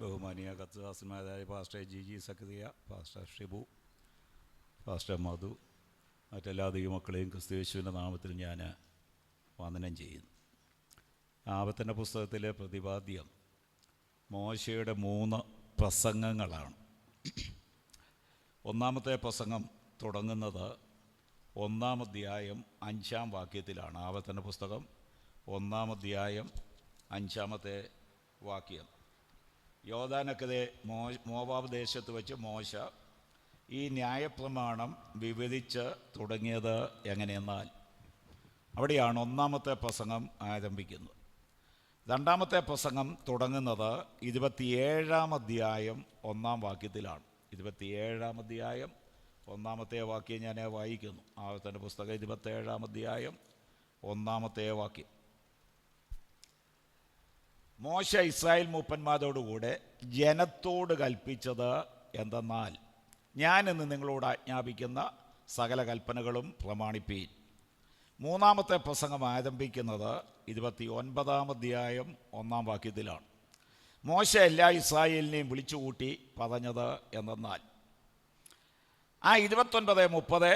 ബഹുമാനിയ കർത്തദാസന്മാരായ pastor G സക്രിയ, pastor Shibu, pastor മധു, മറ്റെല്ലാ ദൈവമക്കളെയും ക്രിസ്തുയേശുവിൻ്റെ നാമത്തിൽ ഞാൻ വന്ദനം ചെയ്യുന്നു. ആവർത്തന പുസ്തകത്തിലെ പ്രതിപാദ്യം മോശയുടെ 3 പ്രസംഗങ്ങളാണ്. ഒന്നാമത്തെ പ്രസംഗം തുടങ്ങുന്നത് 1-ാം അധ്യായം 5-ാം വാക്യത്തിലാണ്. ആവർത്തന പുസ്തകം 1-ാം അധ്യായം 5-ാമത്തെ വാക്യം. യോർദാനക്കരെ മോവാബ് ദേശത്ത് വെച്ച് മോശ ഈ ന്യായപ്രമാണം വിവരിച്ച് തുടങ്ങിയത് എങ്ങനെയെന്നാൽ അവിടെയാണ് 1-ാമത്തെ പ്രസംഗം ആരംഭിക്കുന്നത്. 2-ാമത്തെ പ്രസംഗം തുടങ്ങുന്നത് 27-ാം അധ്യായം 1-ാം വാക്യത്തിലാണ്. 27-ാം അധ്യായം 1-ാമത്തെ വാക്യം ഞാൻ വായിക്കുന്നു. ആവർത്തന പുസ്തകം 27-ാം അധ്യായം 1-ാമത്തെ വാക്യം. മോശ ഇസ്രായേൽ മൂപ്പന്മാരോടുകൂടെ ജനത്തോട് കൽപ്പിച്ചത് എന്തെന്നാൽ, ഞാൻ ഇന്ന് നിങ്ങളോട് ആജ്ഞാപിക്കുന്ന സകല കൽപ്പനകളും പ്രമാണിപ്പീൻ. 3-ാമത്തെ പ്രസംഗം ആരംഭിക്കുന്നത് 29-ാം അധ്യായം 1-ാം വാക്യത്തിലാണ്. മോശ എല്ലാ ഇസ്രായേലിനെയും വിളിച്ചുകൂട്ടി പറഞ്ഞത് എന്തെന്നാൽ, ആ 29-30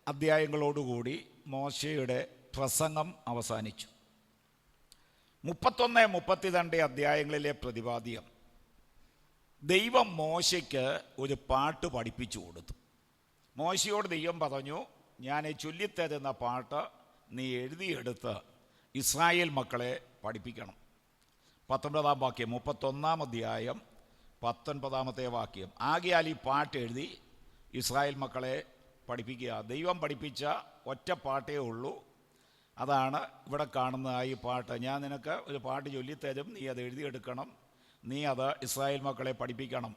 അധ്യായങ്ങളോടുകൂടി മോശയുടെ പ്രസംഗം അവസാനിച്ചു. 31-32 അധ്യായങ്ങളിലെ പ്രതിപാദ്യം ദൈവം മോശയ്ക്ക് ഒരു പാട്ട് പഠിപ്പിച്ചു കൊടുത്തു. മോശയോട് ദൈവം പറഞ്ഞു, ഞാൻ ചൊല്ലിത്തരുന്ന പാട്ട് നീ എഴുതിയെടുത്ത് ഇസ്രായേൽ മക്കളെ പഠിപ്പിക്കണം. 19-ാം വാക്യം, 31-ാം അധ്യായം 19-ാമത്തെ വാക്യം. ആകയാൽ ഈ പാട്ട് എഴുതി ഇസ്രായേൽ മക്കളെ പഠിപ്പിക്കുക. ദൈവം പഠിപ്പിച്ച ഒറ്റ പാട്ടേ ഉള്ളൂ. അതാണ് ഇവിടെ കാണുന്ന ഈ പാട്ട്. ഞാൻ നിനക്ക് ഒരു പാട്ട് ചൊല്ലിത്തരും, നീ അത് എഴുതിയെടുക്കണം, നീ അത് ഇസ്രായേൽ മക്കളെ പഠിപ്പിക്കണം.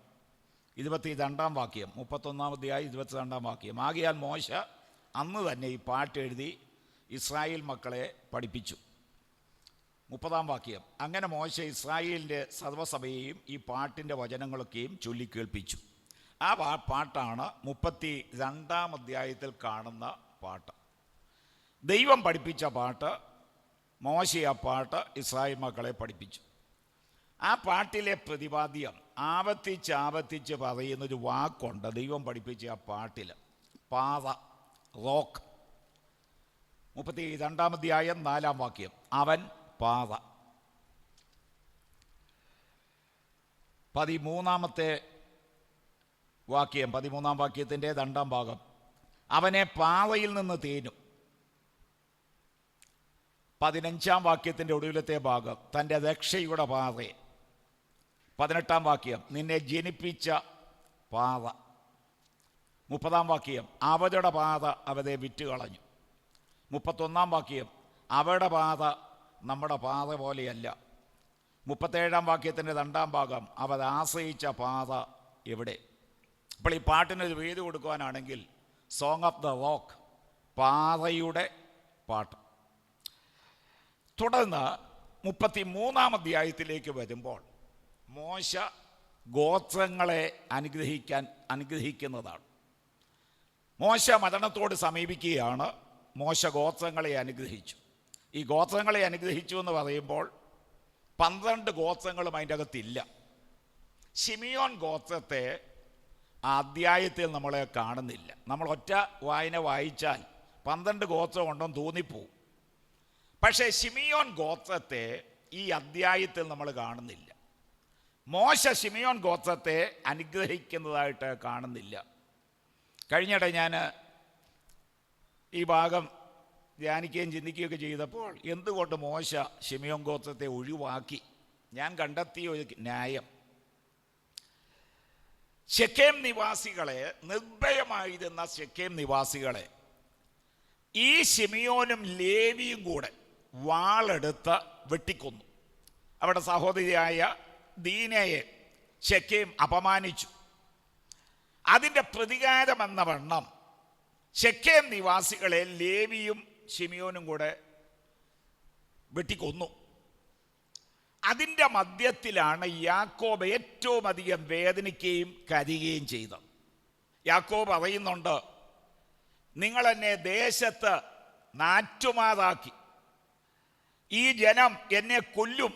22-ാം വാക്യം, 31-ാം അധ്യായം 22-ാം വാക്യം. ആകയാൽ മോശ അന്ന് തന്നെ ഈ പാട്ട് എഴുതി ഇസ്രായേൽ മക്കളെ പഠിപ്പിച്ചു. 30-ാം വാക്യം, അങ്ങനെ മോശ ഇസ്രായേലിൻ്റെ സർവ്വസഭയെയും ഈ പാട്ടിൻ്റെ വചനങ്ങളൊക്കെയും ചൊല്ലിക്കേൾപ്പിച്ചു. ആ പാട്ടാണ് 32-ാം അധ്യായത്തിൽ കാണുന്ന പാട്ട്. ദൈവം പഠിപ്പിച്ച പാട്ട്, മോശ ആ പാട്ട് ഇസ്രായേൽ മക്കളെ പഠിപ്പിച്ചു. ആ പാട്ടിലെ പ്രതിപാദ്യം ആവർത്തിച്ച് പറയുന്നൊരു വാക്കുണ്ട് ദൈവം പഠിപ്പിച്ച ആ പാട്ടിൽ. പാത, റോക്ക്. 32-ാം അധ്യായം 4-ാം വാക്യം, അവൻ പാത. 13-ാമത്തെ വാക്യം, 13-ാം വാക്യത്തിൻ്റെ 2-ാം ഭാഗം, അവനെ പാതയിൽ നിന്ന് തേനും. 15-ാം വാക്യത്തിൻ്റെ ഒടുവിലത്തെ ഭാഗം, തൻ്റെ രക്ഷയുടെ പാതയെ. 18-ാം വാക്യം, നിന്നെ ജനിപ്പിച്ച പാത. 30-ാം വാക്യം, അവരുടെ പാത അവരെ വിറ്റുകളഞ്ഞു. 31-ാം വാക്യം, അവരുടെ പാത നമ്മുടെ പാത പോലെയല്ല. 37-ാം വാക്യത്തിൻ്റെ 2-ാം ഭാഗം, അവർ ആശ്രയിച്ച പാത എവിടെ? അപ്പോൾ ഈ പാട്ടിനൊരു പേര് കൊടുക്കുവാനാണെങ്കിൽ സോങ് ഓഫ് ദ റോക്ക്, പാതയുടെ പാട്ട്. തുടർന്ന് 33-ാം അധ്യായത്തിലേക്ക് വരുമ്പോൾ മോശ ഗോത്രങ്ങളെ അനുഗ്രഹിക്കുന്നതാണ്. മോശ മരണത്തോട് സമീപിക്കുകയാണ്. മോശ ഗോത്രങ്ങളെ അനുഗ്രഹിച്ചു. ഈ ഗോത്രങ്ങളെ അനുഗ്രഹിച്ചു എന്ന് പറയുമ്പോൾ 12 ഗോത്രങ്ങളും അതിൻ്റെ അകത്തില്ല. ശിമിയോൻ ഗോത്രത്തെ ആ അധ്യായത്തിൽ നമ്മളെ കാണുന്നില്ല. നമ്മൾ ഒറ്റ വായന വായിച്ചാൽ 12 ഗോത്രം ഉണ്ടെന്ന് തോന്നിപ്പോവും. പക്ഷേ ശിമിയോൻ ഗോത്രത്തെ ഈ അധ്യായത്തിൽ നമ്മൾ കാണുന്നില്ല. മോശ ശിമിയോൻ ഗോത്രത്തെ അനുഗ്രഹിക്കുന്നതായിട്ട് കാണുന്നില്ല. കഴിഞ്ഞിടെ ഞാൻ ഈ ഭാഗം ധ്യാനിക്കുകയും ചിന്തിക്കുകയൊക്കെ ചെയ്തപ്പോൾ എന്തുകൊണ്ട് മോശ ശിമിയോൻ ഗോത്രത്തെ ഒഴിവാക്കി? ഞാൻ കണ്ടെത്തിയ ഒരു ന്യായം, ശെഖേം നിവാസികളെ, നിർഭയമായിരുന്ന ശെഖേം നിവാസികളെ ഈ ശിമിയോനും ലേവിയും കൂടെ വാളെടുത്ത് വെട്ടിക്കൊന്നു. അവിടെ സഹോദരിയായ ദീനയെ ശെഖേം അപമാനിച്ചു. അതിൻ്റെ പ്രതികാരമെന്ന വണ്ണം ശെഖേം നിവാസികളെ ലേവിയും ശിമിയോനും കൂടെ വെട്ടിക്കൊന്നു. അതിൻ്റെ മധ്യത്തിലാണ് യാക്കോബ് ഏറ്റവും അധികം വേദനിക്കുകയും കരയുകയും ചെയ്തത്. യാക്കോബ് പറയുന്നുണ്ട്, നിങ്ങളെന്നെ ദേശത്ത് നാറ്റുമാതാക്കി, ഈ ജനം എന്നെ കൊല്ലും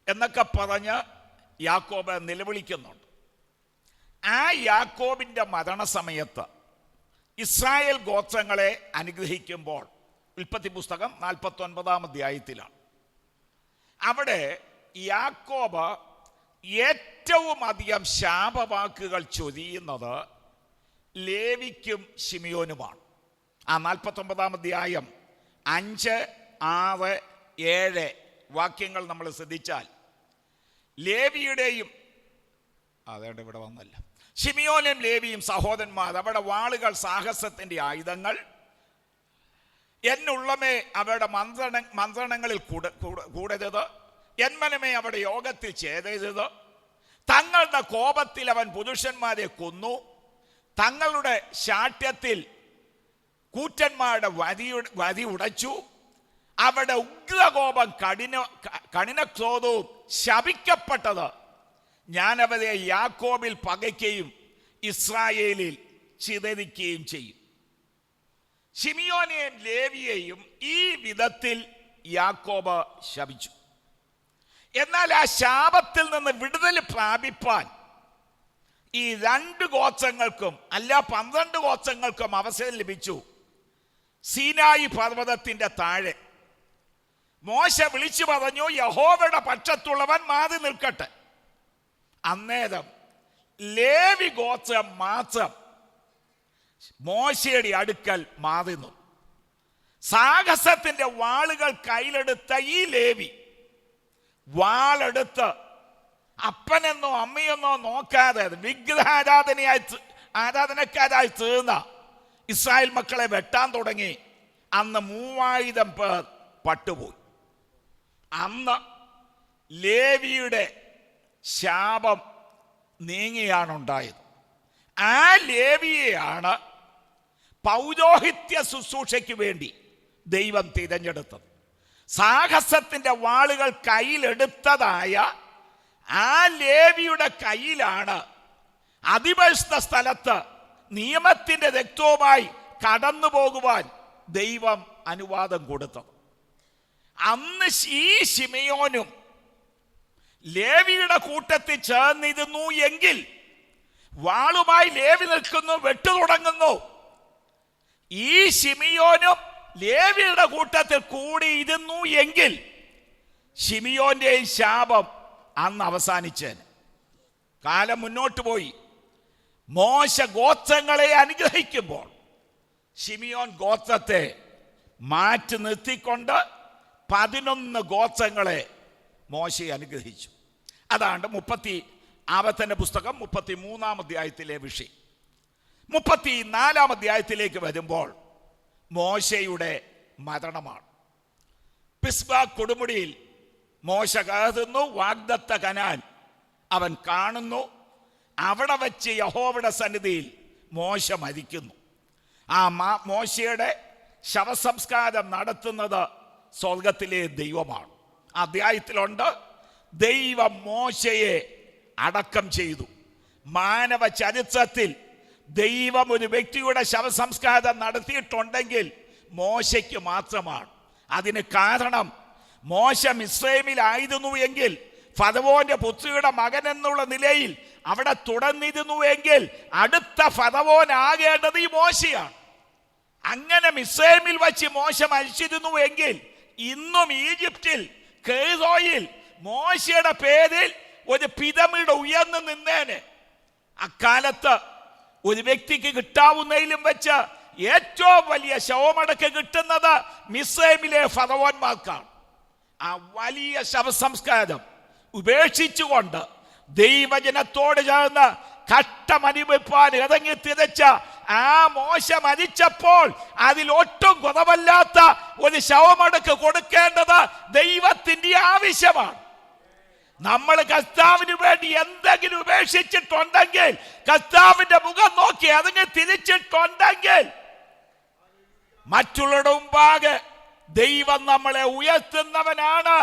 എന്നൊക്കെ പറഞ്ഞ് യാക്കോബ് നിലവിളിക്കുന്നുണ്ട്. ആ യാക്കോബിൻ്റെ മരണസമയത്ത് ഇസ്രായേൽ ഗോത്രങ്ങളെ അനുഗ്രഹിക്കുമ്പോൾ ഉൽപ്പത്തി പുസ്തകം 49 അധ്യായത്തിലാണ്. അവിടെ യാക്കോബ് ഏറ്റവും അധികം ശാപവാക്കുകൾ ചൊരിയുന്നത് ലേവിക്കും ശിമിയോനുമാണ്. ആ 49 അധ്യായം 5, 6, 7 വാക്യങ്ങൾ നമ്മൾ ശ്രദ്ധിച്ചാൽ ലേവിയുടെയും അതേണ്ട ഇവിടെ വന്നല്ല ശിമിയോനും ലേവിയും സഹോദരന്മാർ, അവിടെ വാളുകൾ സാഹസത്തിൻ്റെ ആയുധങ്ങൾ, എന്നുള്ളമേ അവരുടെ മന്ത്രണങ്ങളിൽ കൂടരുത്, എന്മനമേ അവിടെ യോഗത്തിൽ ചെയ്തത്, തങ്ങളുടെ കോപത്തിൽ അവൻ പുരുഷന്മാരെ കൊന്നു, തങ്ങളുടെ ശാഠ്യത്തിൽ കൂറ്റന്മാരുടെ വരി ഉടച്ചു, അവിടെ ഉഗ്രകോപം കഠിനക്രോധവും ശപിക്കപ്പെട്ടത് ഞാൻ അവരെ യാക്കോബിൽ പകയ്ക്കുകയും ഇസ്രായേലിൽ ചിതറിക്കുകയും ചെയ്യും. ശിമിയോനെയും ലേവിയെയും ഈ വിധത്തിൽ യാക്കോബ് ശപിച്ചു. എന്നാൽ ആ ശാപത്തിൽ നിന്ന് വിടുതൽ പ്രാപിപ്പാൻ ഈ 2 ഗോത്രങ്ങൾക്കും അല്ല 12 ഗോത്രങ്ങൾക്കും അവസരം ലഭിച്ചു. സീനായി പർവ്വതത്തിന്റെ താഴെ മോശ വിളിച്ചു പറഞ്ഞു, യഹോവയുടെ പക്ഷത്തുള്ളവൻ മാറി നിൽക്കട്ടെ. അന്നേരം ലേവി ഗോത്രം മാത്രം മോശയുടെ അടുക്കൽ മാറുന്നു. സാഹസത്തിന്റെ വാളുകൾ കയ്യിലെടുത്ത ഈ ലേവി വാളെടുത്ത് അപ്പനെന്നോ അമ്മയെന്നോ നോക്കാതെ ആരാധനക്കാരായി തീർന്ന ഇസ്രായേൽ മക്കളെ വെട്ടാൻ തുടങ്ങി. അന്ന് 3000 പേർ പട്ടുപോയി. അന്ന് ലേവിയുടെ ശാപം നീങ്ങിയാണുണ്ടായത്. ആ ലേവിയെയാണ് പൗരോഹിത്യ ശുശ്രൂഷയ്ക്ക് വേണ്ടി ദൈവം തിരഞ്ഞെടുത്തത്. സാഹസത്തിന്റെ വാളുകൾ കയ്യിലെടുത്തതായ ആ ലേവിയുടെ കയ്യിലാണ് അതിപരിശുദ്ധ സ്ഥലത്ത് നിയമത്തിന്റെ രക്തവുമായി കടന്നു പോകുവാൻ ദൈവം അനുവാദം കൊടുത്തത്. അന്ന് ഈ ശിമയോനും ലേവിയുടെ കൂട്ടത്തിൽ ചേർന്നിരുന്നു എങ്കിൽ, വാളുമായി ലേവി നിൽക്കുന്നു, വെട്ടു തുടങ്ങുന്നു. ഈ ശിമിയോനും ലേവിയുടെ കൂട്ടത്തിൽ കൂടിയിരുന്നു എങ്കിൽ ശിമിയോന്റെയും ശാപം അന്ന് അവസാനിച്ചേന്. കാലം മുന്നോട്ട് പോയി. മോശ ഗോത്രങ്ങളെ അനുഗ്രഹിക്കുമ്പോൾ ശിമിയോൻ ഗോത്രത്തെ മാറ്റി നിർത്തിക്കൊണ്ട് 11 ഗോത്രങ്ങളെ മോശയെ അനുഗ്രഹിച്ചു. അതാണ് ആവർത്തന പുസ്തകം 33 അധ്യായത്തിലെ വിഷയം. 34 അധ്യായത്തിലേക്ക് വരുമ്പോൾ മോശയുടെ മരണമാണ്. പിസ്ഗ കൊടുമുടിയിൽ മോശ കയറുന്നു. വാഗ്ദത്ത കനാൻ അവൻ കാണുന്നു. അവിടെ വച്ച് യഹോവയുടെ സന്നിധിയിൽ മോശ മരിക്കുന്നു. ആ മോശയുടെ ശവസംസ്കാരം നടത്തുന്നത് സ്വർഗത്തിലെ ദൈവമാണ്. അധ്യായത്തിലുണ്ട്, ദൈവം മോശയെ അടക്കം ചെയ്തു. മാനവ ചരിത്രത്തിൽ ദൈവം ഒരു വ്യക്തിയുടെ ശവസംസ്കാരം നടത്തിയിട്ടുണ്ടെങ്കിൽ മോശയ്ക്ക് മാത്രമാണ്. അതിന് കാരണം മോശ മിസ്രൈമിലായിരുന്നു എങ്കിൽ, ഫറവോന്റെ പുത്രിയുടെ മകൻ എന്നുള്ള നിലയിൽ അവിടെ തുടർന്നിരുന്നു എങ്കിൽ അടുത്ത ഫറവോൻ ആകേണ്ടത് ഈ മോശയാണ്. അങ്ങനെ മിസ്രൈമിൽ വച്ച് മോശ മരിച്ചിരുന്നു എങ്കിൽ ഇന്നും ഈജിപ്തിൽ കെയ്റോയിൽ മോശയുടെ പേരിൽ ഒരു പിരമിഡ് ഉയർന്നു നിന്നേന്. അക്കാലത്ത് ഒരു വ്യക്തിക്ക് കിട്ടാവുന്നതിലും വെച്ച് ഏറ്റവും വലിയ ശവമടക്ക് കിട്ടുന്നത് മിസ്രൈമിലെ ഫറവോന്മാർക്കാണ്. ആ വലിയ ശവസംസ്കാരം ഉപേക്ഷിച്ചുകൊണ്ട് ദൈവജനത്തോട് ചേർന്ന് ഘട്ടമനുഭവിപ്പാൻ ഇറങ്ങി തിരച്ച ആ മോശ മരിച്ചപ്പോൾ അതിലൊട്ടും കുറവല്ലാത്ത ഒരു ശവമടക്ക് കൊടുക്കേണ്ടത് ദൈവത്തിന്റെ ആവശ്യമാണ്. നമ്മൾ കർത്താവിന് വേണ്ടി എന്തെങ്കിലും ഉപേക്ഷിച്ചിട്ടുണ്ടെങ്കിൽ, കർത്താവിന്റെ മുഖം നോക്കി അതിനെ തിരിച്ചിട്ടുണ്ടെങ്കിൽ, മറ്റുള്ളവരുടെ മുമ്പാകെ ദൈവം നമ്മളെ ഉയർത്തുന്നവനാണ്.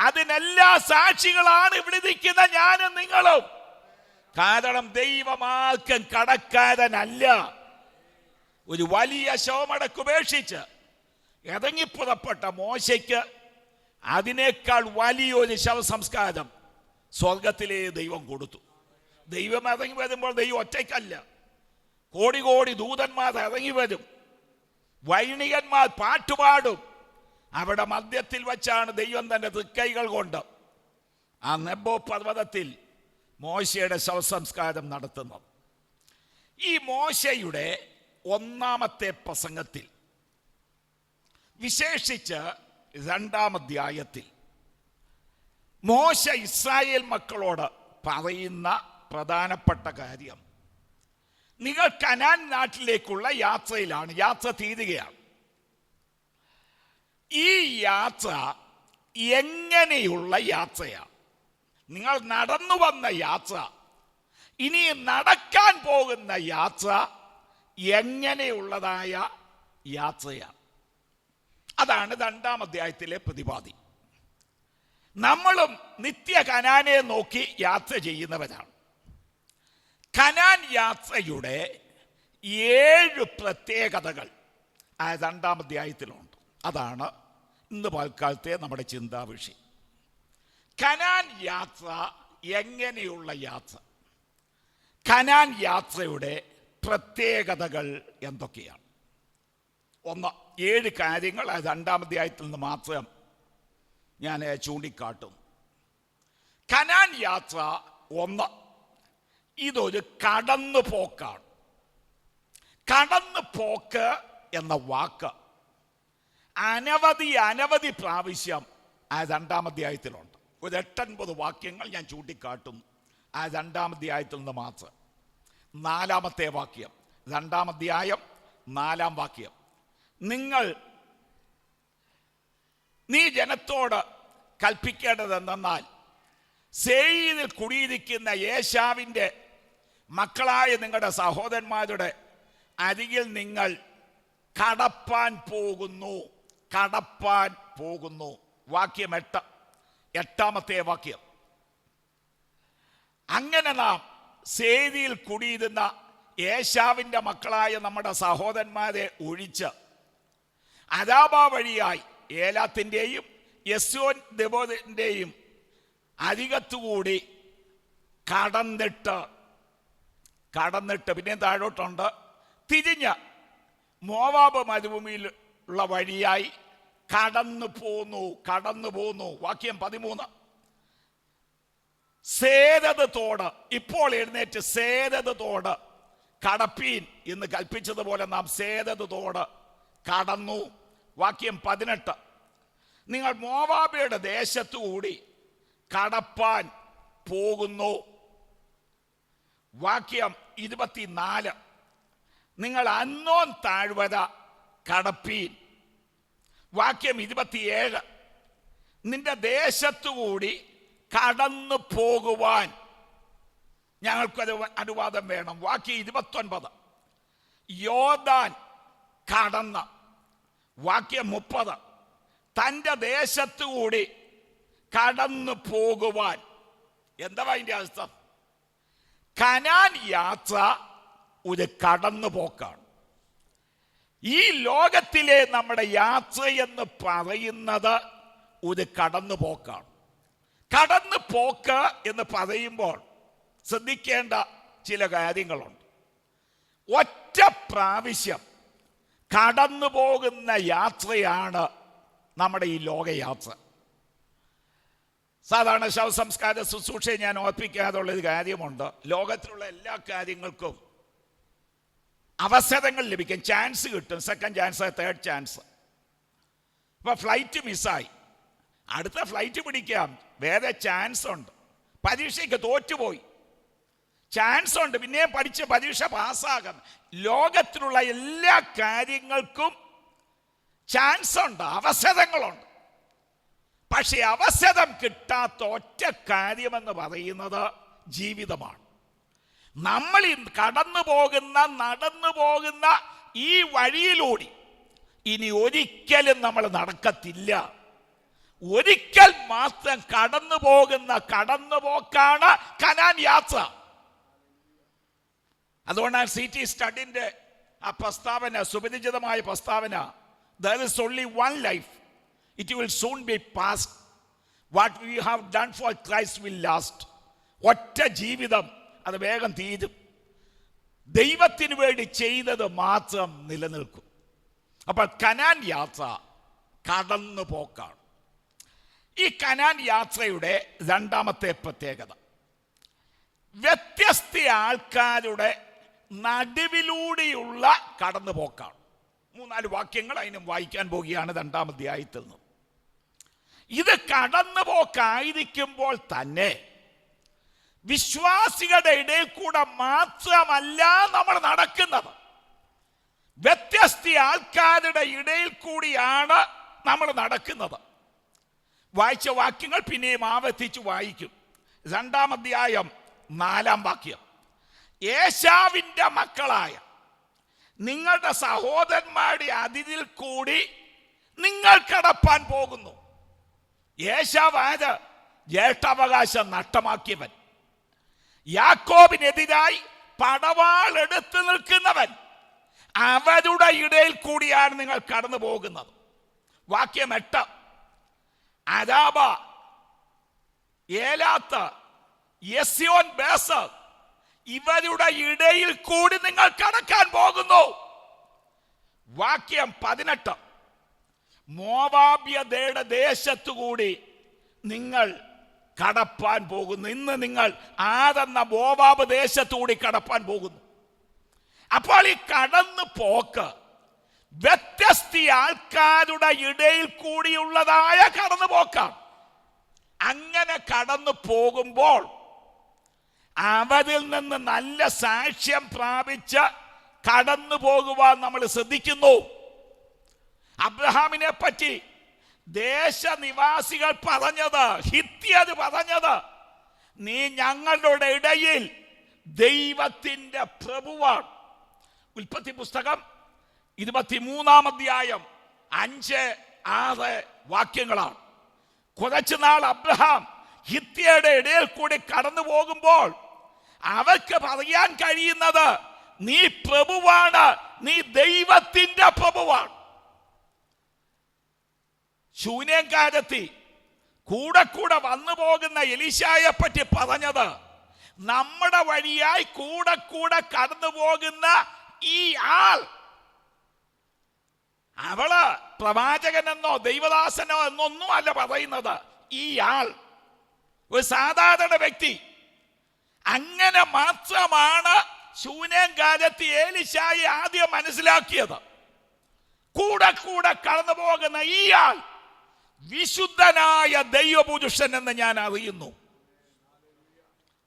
അതിനെല്ലാ സാക്ഷികളാണ് ഇവിടെ നിൽക്കുന്ന ഞാനും നിങ്ങളും. കാരണം ദൈവം ആർക്കും കടക്കാരനല്ല. ഒരു വലിയ ശവമടക്ക് ഉപേക്ഷിച്ച് ഇറങ്ങിപ്പുറപ്പെട്ട മോശയ്ക്ക് അതിനേക്കാൾ വലിയൊരു ശവസംസ്കാരം സ്വർഗത്തിലെ ദൈവം കൊടുത്തു. ദൈവം ഇറങ്ങി വരുമ്പോൾ ദൈവം ഒറ്റയ്ക്കല്ല, കോടി കോടി ദൂതന്മാർ ഇറങ്ങി വരും, വൈണികന്മാർ പാട്ടുപാടും. അവിടെ മധ്യത്തിൽ വച്ചാണ് ദൈവം തൻ്റെ തൃക്കൈകൾ കൊണ്ട് ആ നെബോ പർവ്വതത്തിൽ മോശയുടെ ശവസംസ്കാരം നടത്തുന്നത്. ഈ മോശയുടെ ഒന്നാമത്തെ പ്രസംഗത്തിൽ, വിശേഷിച്ച് 2-ാം അധ്യായത്തിൽ, മോശ ഇസ്രായേൽ മക്കളോട് പറയുന്ന പ്രധാനപ്പെട്ട കാര്യം, നിങ്ങൾ കനാൻ നാട്ടിലേക്കുള്ള യാത്രയിലാണ്, യാത്ര തീരുകയാണ്. ഈ യാത്ര എങ്ങനെയുള്ള യാത്രയാണ്? നിങ്ങൾ നടന്നു വന്ന യാത്ര, ഇനി നടക്കാൻ പോകുന്ന യാത്ര എങ്ങനെയുള്ളതായ യാത്രയാണ്? അതാണ് 2-ാം അധ്യായത്തിലെ പ്രതിപാദി. നമ്മളും നിത്യ കനാനെ നോക്കി യാത്ര ചെയ്യുന്നവരാണ്. കനാൻ യാത്രയുടെ 7 പ്രത്യേകതകൾ ആ 2-ാം അധ്യായത്തിലുണ്ട്. അതാണ് ഇന്ന് പൽക്കാലത്തെ നമ്മുടെ ചിന്താ വിഷയം. കനാൻ യാത്ര എങ്ങനെയുള്ള യാത്ര? കനാൻ യാത്രയുടെ പ്രത്യേകതകൾ എന്തൊക്കെയാണ്? 7 കാര്യങ്ങൾ ആ 2-ാം അധ്യായത്തിൽ നിന്ന് മാത്രം ഞാൻ ചൂണ്ടിക്കാട്ടും. കനാൻ യാത്ര 1, ഇതൊരു കടന്നു പോക്കാണ്. കടന്നു പോക്ക് എന്ന വാക്ക് അനവധി പ്രാവശ്യം ആ 2-ാം അധ്യായത്തിലുണ്ട്. ഒരു 8-9 വാക്യങ്ങൾ ഞാൻ ചൂണ്ടിക്കാട്ടും ആ 2-ാം അധ്യായത്തിൽ നിന്ന് മാത്രം. 4-ാമത്തെ വാക്യം, 2-ാം അധ്യായം 4-ാം വാക്യം, നീ ജനത്തോട് കൽപ്പിക്കേണ്ടത് എന്തെന്നാൽ, സേയീരിൽ കുടിയിരിക്കുന്ന ഏശാവിൻ്റെ മക്കളായ നിങ്ങളുടെ സഹോദരന്മാരുടെ അരികിൽ നിങ്ങൾ കടപ്പാൻ പോകുന്നു. വാക്യം 8, 8-ാമത്തെ വാക്യം. അങ്ങനെ നാം സേയീരിൽ കുടിയിരുന്ന ഏശാവിൻ്റെ മക്കളായ നമ്മുടെ സഹോദരന്മാരെ ഒഴിച്ച് അരാബ വഴിയായി ഏലാത്തിൻ്റെയും യെസ്യോൻ ദെബോറിൻ്റെയും അരികത്തുകൂടി കടന്നിട്ട് പിന്നെ താഴോട്ടുണ്ട്, തിരിഞ്ഞ് മോവാബ് മരുഭൂമിയിലുള്ള വഴിയായി കടന്നു പോന്നു. വാക്യം 13. സേരത് തോട്, ഇപ്പോൾ എഴുന്നേറ്റ് സേരത് തോട് കടപ്പീൻ എന്ന് കൽപ്പിച്ചതുപോലെ നാം സേരത് തോട് കടന്നു. വാക്യം 18. നിങ്ങൾ മോവാബയുടെ ദേശത്തുകൂടി കടപ്പാൻ പോകുന്നു. വാക്യം 24. നിങ്ങൾ അന്നോൻ താഴ്വര കടപ്പീൻ. വാക്യം 27. നിന്റെ ദേശത്തുകൂടി കടന്നു പോകുവാൻ ഞങ്ങൾക്കൊരു അനുവാദം വേണം. വാക്യം 29. യോർദാൻ കടന്ന്. വാക്യം 30. തൻ്റെ ദേശത്തുകൂടി കടന്നു പോകുവാൻ. എന്താ അതിൻ്റെ അർത്ഥം? കനാൻ യാത്ര ഒരു കടന്നു പോക്കാണ്. ഈ ലോകത്തിലെ നമ്മുടെ യാത്ര എന്ന് പറയുന്നത് ഒരു കടന്നു പോക്കാണ്. കടന്നു പോക്ക് എന്ന് പറയുമ്പോൾ ശ്രദ്ധിക്കേണ്ട ചില കാര്യങ്ങളുണ്ട്. ഒറ്റ പ്രാവശ്യം കടന്നു പോകുന്ന യാത്രയാണ് നമ്മുടെ ഈ ലോകയാത്ര. സാധാരണ ശവസംസ്കാര ശുശ്രൂഷയെ ഞാൻ ഓർപ്പിക്കാതുള്ളൊരു കാര്യമുണ്ട്. ലോകത്തിലുള്ള എല്ലാ കാര്യങ്ങൾക്കും അവസരങ്ങൾ ലഭിക്കും, ചാൻസ് കിട്ടും. 2nd chance, 3rd chance. ഇപ്പൊ ഫ്ലൈറ്റ് മിസ്സായി, അടുത്ത ഫ്ലൈറ്റ് പിടിക്കാം, വേറെ ചാൻസ് ഉണ്ട്. പരീക്ഷയ്ക്ക് തോറ്റുപോയി, ചാൻസ് ഉണ്ട്, പിന്നെയും പഠിച്ച് പരീക്ഷ പാസ്സാകാം. ലോകത്തിലുള്ള എല്ലാ കാര്യങ്ങൾക്കും ചാൻസ് ഉണ്ട്, അവസരങ്ങളുണ്ട്. പക്ഷെ അവസരം കിട്ടാത്ത ഒറ്റ കാര്യമെന്ന് പറയുന്നത് ജീവിതമാണ്. നമ്മൾ നടന്നു പോകുന്ന ഈ വഴിയിലൂടെ ഇനി ഒരിക്കലും നമ്മൾ നടക്കത്തില്ല. ഒരിക്കൽ മാത്രം കടന്നുപോക്കാണ് കനാൻ യാത്ര. അതുകൊണ്ടാണ് CT സ്റ്റഡിന്റെ ആ പ്രസ്താവന, സുപരിചിതമായ പ്രസ്താവന, there is only one life, it will soon be past. What we have done for Christ will last. ഒറ്റ ജീവിതം, അത് വേഗം തീരും. ദൈവത്തിന് വേണ്ടി ചെയ്തത് മാത്രം നിലനിൽക്കും. അപ്പോൾ കനാൻ യാത്ര കടന്നു പോക്കാണ്. ഈ കനാൻ യാത്രയുടെ രണ്ടാമത്തെ പ്രത്യേകത, വ്യത്യസ്ത ആൾക്കാരുടെ നടുവിലൂടെയുള്ള കടന്നുപോക്കാണ്. 3-4 വാക്യങ്ങൾ അതിനും വായിക്കാൻ പോവുകയാണ് രണ്ടാം അധ്യായത്തിൽ നിന്ന്. ഇത് കടന്നുപോക്കായിരിക്കുമ്പോൾ തന്നെ വിശ്വാസികളുടെ ഇടയിൽ കൂടെ മാത്രമല്ല നമ്മൾ നടക്കുന്നത്, വ്യത്യസ്ത ആൾക്കാരുടെ ഇടയിൽ കൂടിയാണ് നമ്മൾ നടക്കുന്നത്. വായിച്ച വാക്യങ്ങൾ പിന്നെയും ആവർത്തിച്ച് വായിക്കും. 2-ാം അധ്യായം 4-ാം വാക്യം, ഏശാവിൻ്റെ മക്കളായ നിങ്ങളുടെ സഹോദരന്മാരുടെ അതിരിൽ കൂടി നിങ്ങൾ കടപ്പാൻ പോകുന്നു. ഏശാവ് ആര്? ജ്യേഷ്ഠാവകാശം നഷ്ടമാക്കിയവൻ, യാക്കോബിനെതിരായി പടവാൾ എടുത്തു നിൽക്കുന്നവൻ. അവരുടെ ഇടയിൽ കൂടിയാണ് നിങ്ങൾ കടന്നു പോകുന്നത്. വാക്യം 8, അരാബ, ഏലാത്ത്, യെസ്യോൻ, ബേസർ, ഇവരുടെ ഇടയിൽ കൂടി നിങ്ങൾ കടക്കാൻ പോകുന്നു. വാക്യം 18, മോവാബ്യതയുടെ ദേശത്തുകൂടി നിങ്ങൾ കടപ്പാൻ പോകുന്നു. ഇന്ന് നിങ്ങൾ ആരെന്ന മോവാബ് ദേശത്തുകൂടി കടപ്പാൻ പോകുന്നു. അപ്പോൾ ഈ കടന്നു പോക്ക് വ്യത്യസ്ത ആൾക്കാരുടെ ഇടയിൽ കൂടിയുള്ളതായ കടന്നുപോക്കാണ്. അങ്ങനെ കടന്നു പോകുമ്പോൾ അവരിൽ നിന്ന് നല്ല സാക്ഷ്യം പ്രാപിച്ച് കടന്നു പോകുവാൻ നമ്മൾ ശ്രദ്ധിക്കുന്നു. അബ്രഹാമിനെ പറ്റി ദേശനിവാസികൾ പറഞ്ഞത്, ഹിത്യർ പറഞ്ഞത്, നീ ഞങ്ങളുടെ ഇടയിൽ ദൈവത്തിന്റെ പ്രഭുവാണ്. ഉൽപ്പത്തി പുസ്തകം 23-ാം അധ്യായം 5-6 വാക്യങ്ങളാണ്. കുറച്ചു നാൾ അബ്രഹാം ഹിത്യയുടെ ഇടയിൽ കൂടി കടന്നു പോകുമ്പോൾ അവർക്ക് പറയാൻ കഴിയുന്നത്, നീ പ്രഭുവാണ്, നീ ദൈവത്തിന്റെ പ്രഭുവാണ്. ശൂന്യകാലത്തി കൂടെ കൂടെ വന്നു പോകുന്ന എലീശായെ പറ്റി പറഞ്ഞത്, നമ്മുടെ വഴിയായി കൂടെ കൂടെ കടന്നു പോകുന്ന ഈ ആൾ, അവള് പ്രവാചകനെന്നോ ദൈവദാസനോ എന്നൊന്നും അല്ല പറയുന്നത്. ഈ ആൾ ഒരു സാധാരണ വ്യക്തി. അങ്ങനെ മാത്രമാണ് ശൂന്യകാലത്ത് എലീശായെ ആദ്യം മനസ്സിലാക്കിയത്. കൂടെ കൂടെ കടന്നു പോകുന്ന ഈ ആൾ വിശുദ്ധനായ ദൈവപുരുഷൻ എന്ന് ഞാൻ അറിയുന്നു.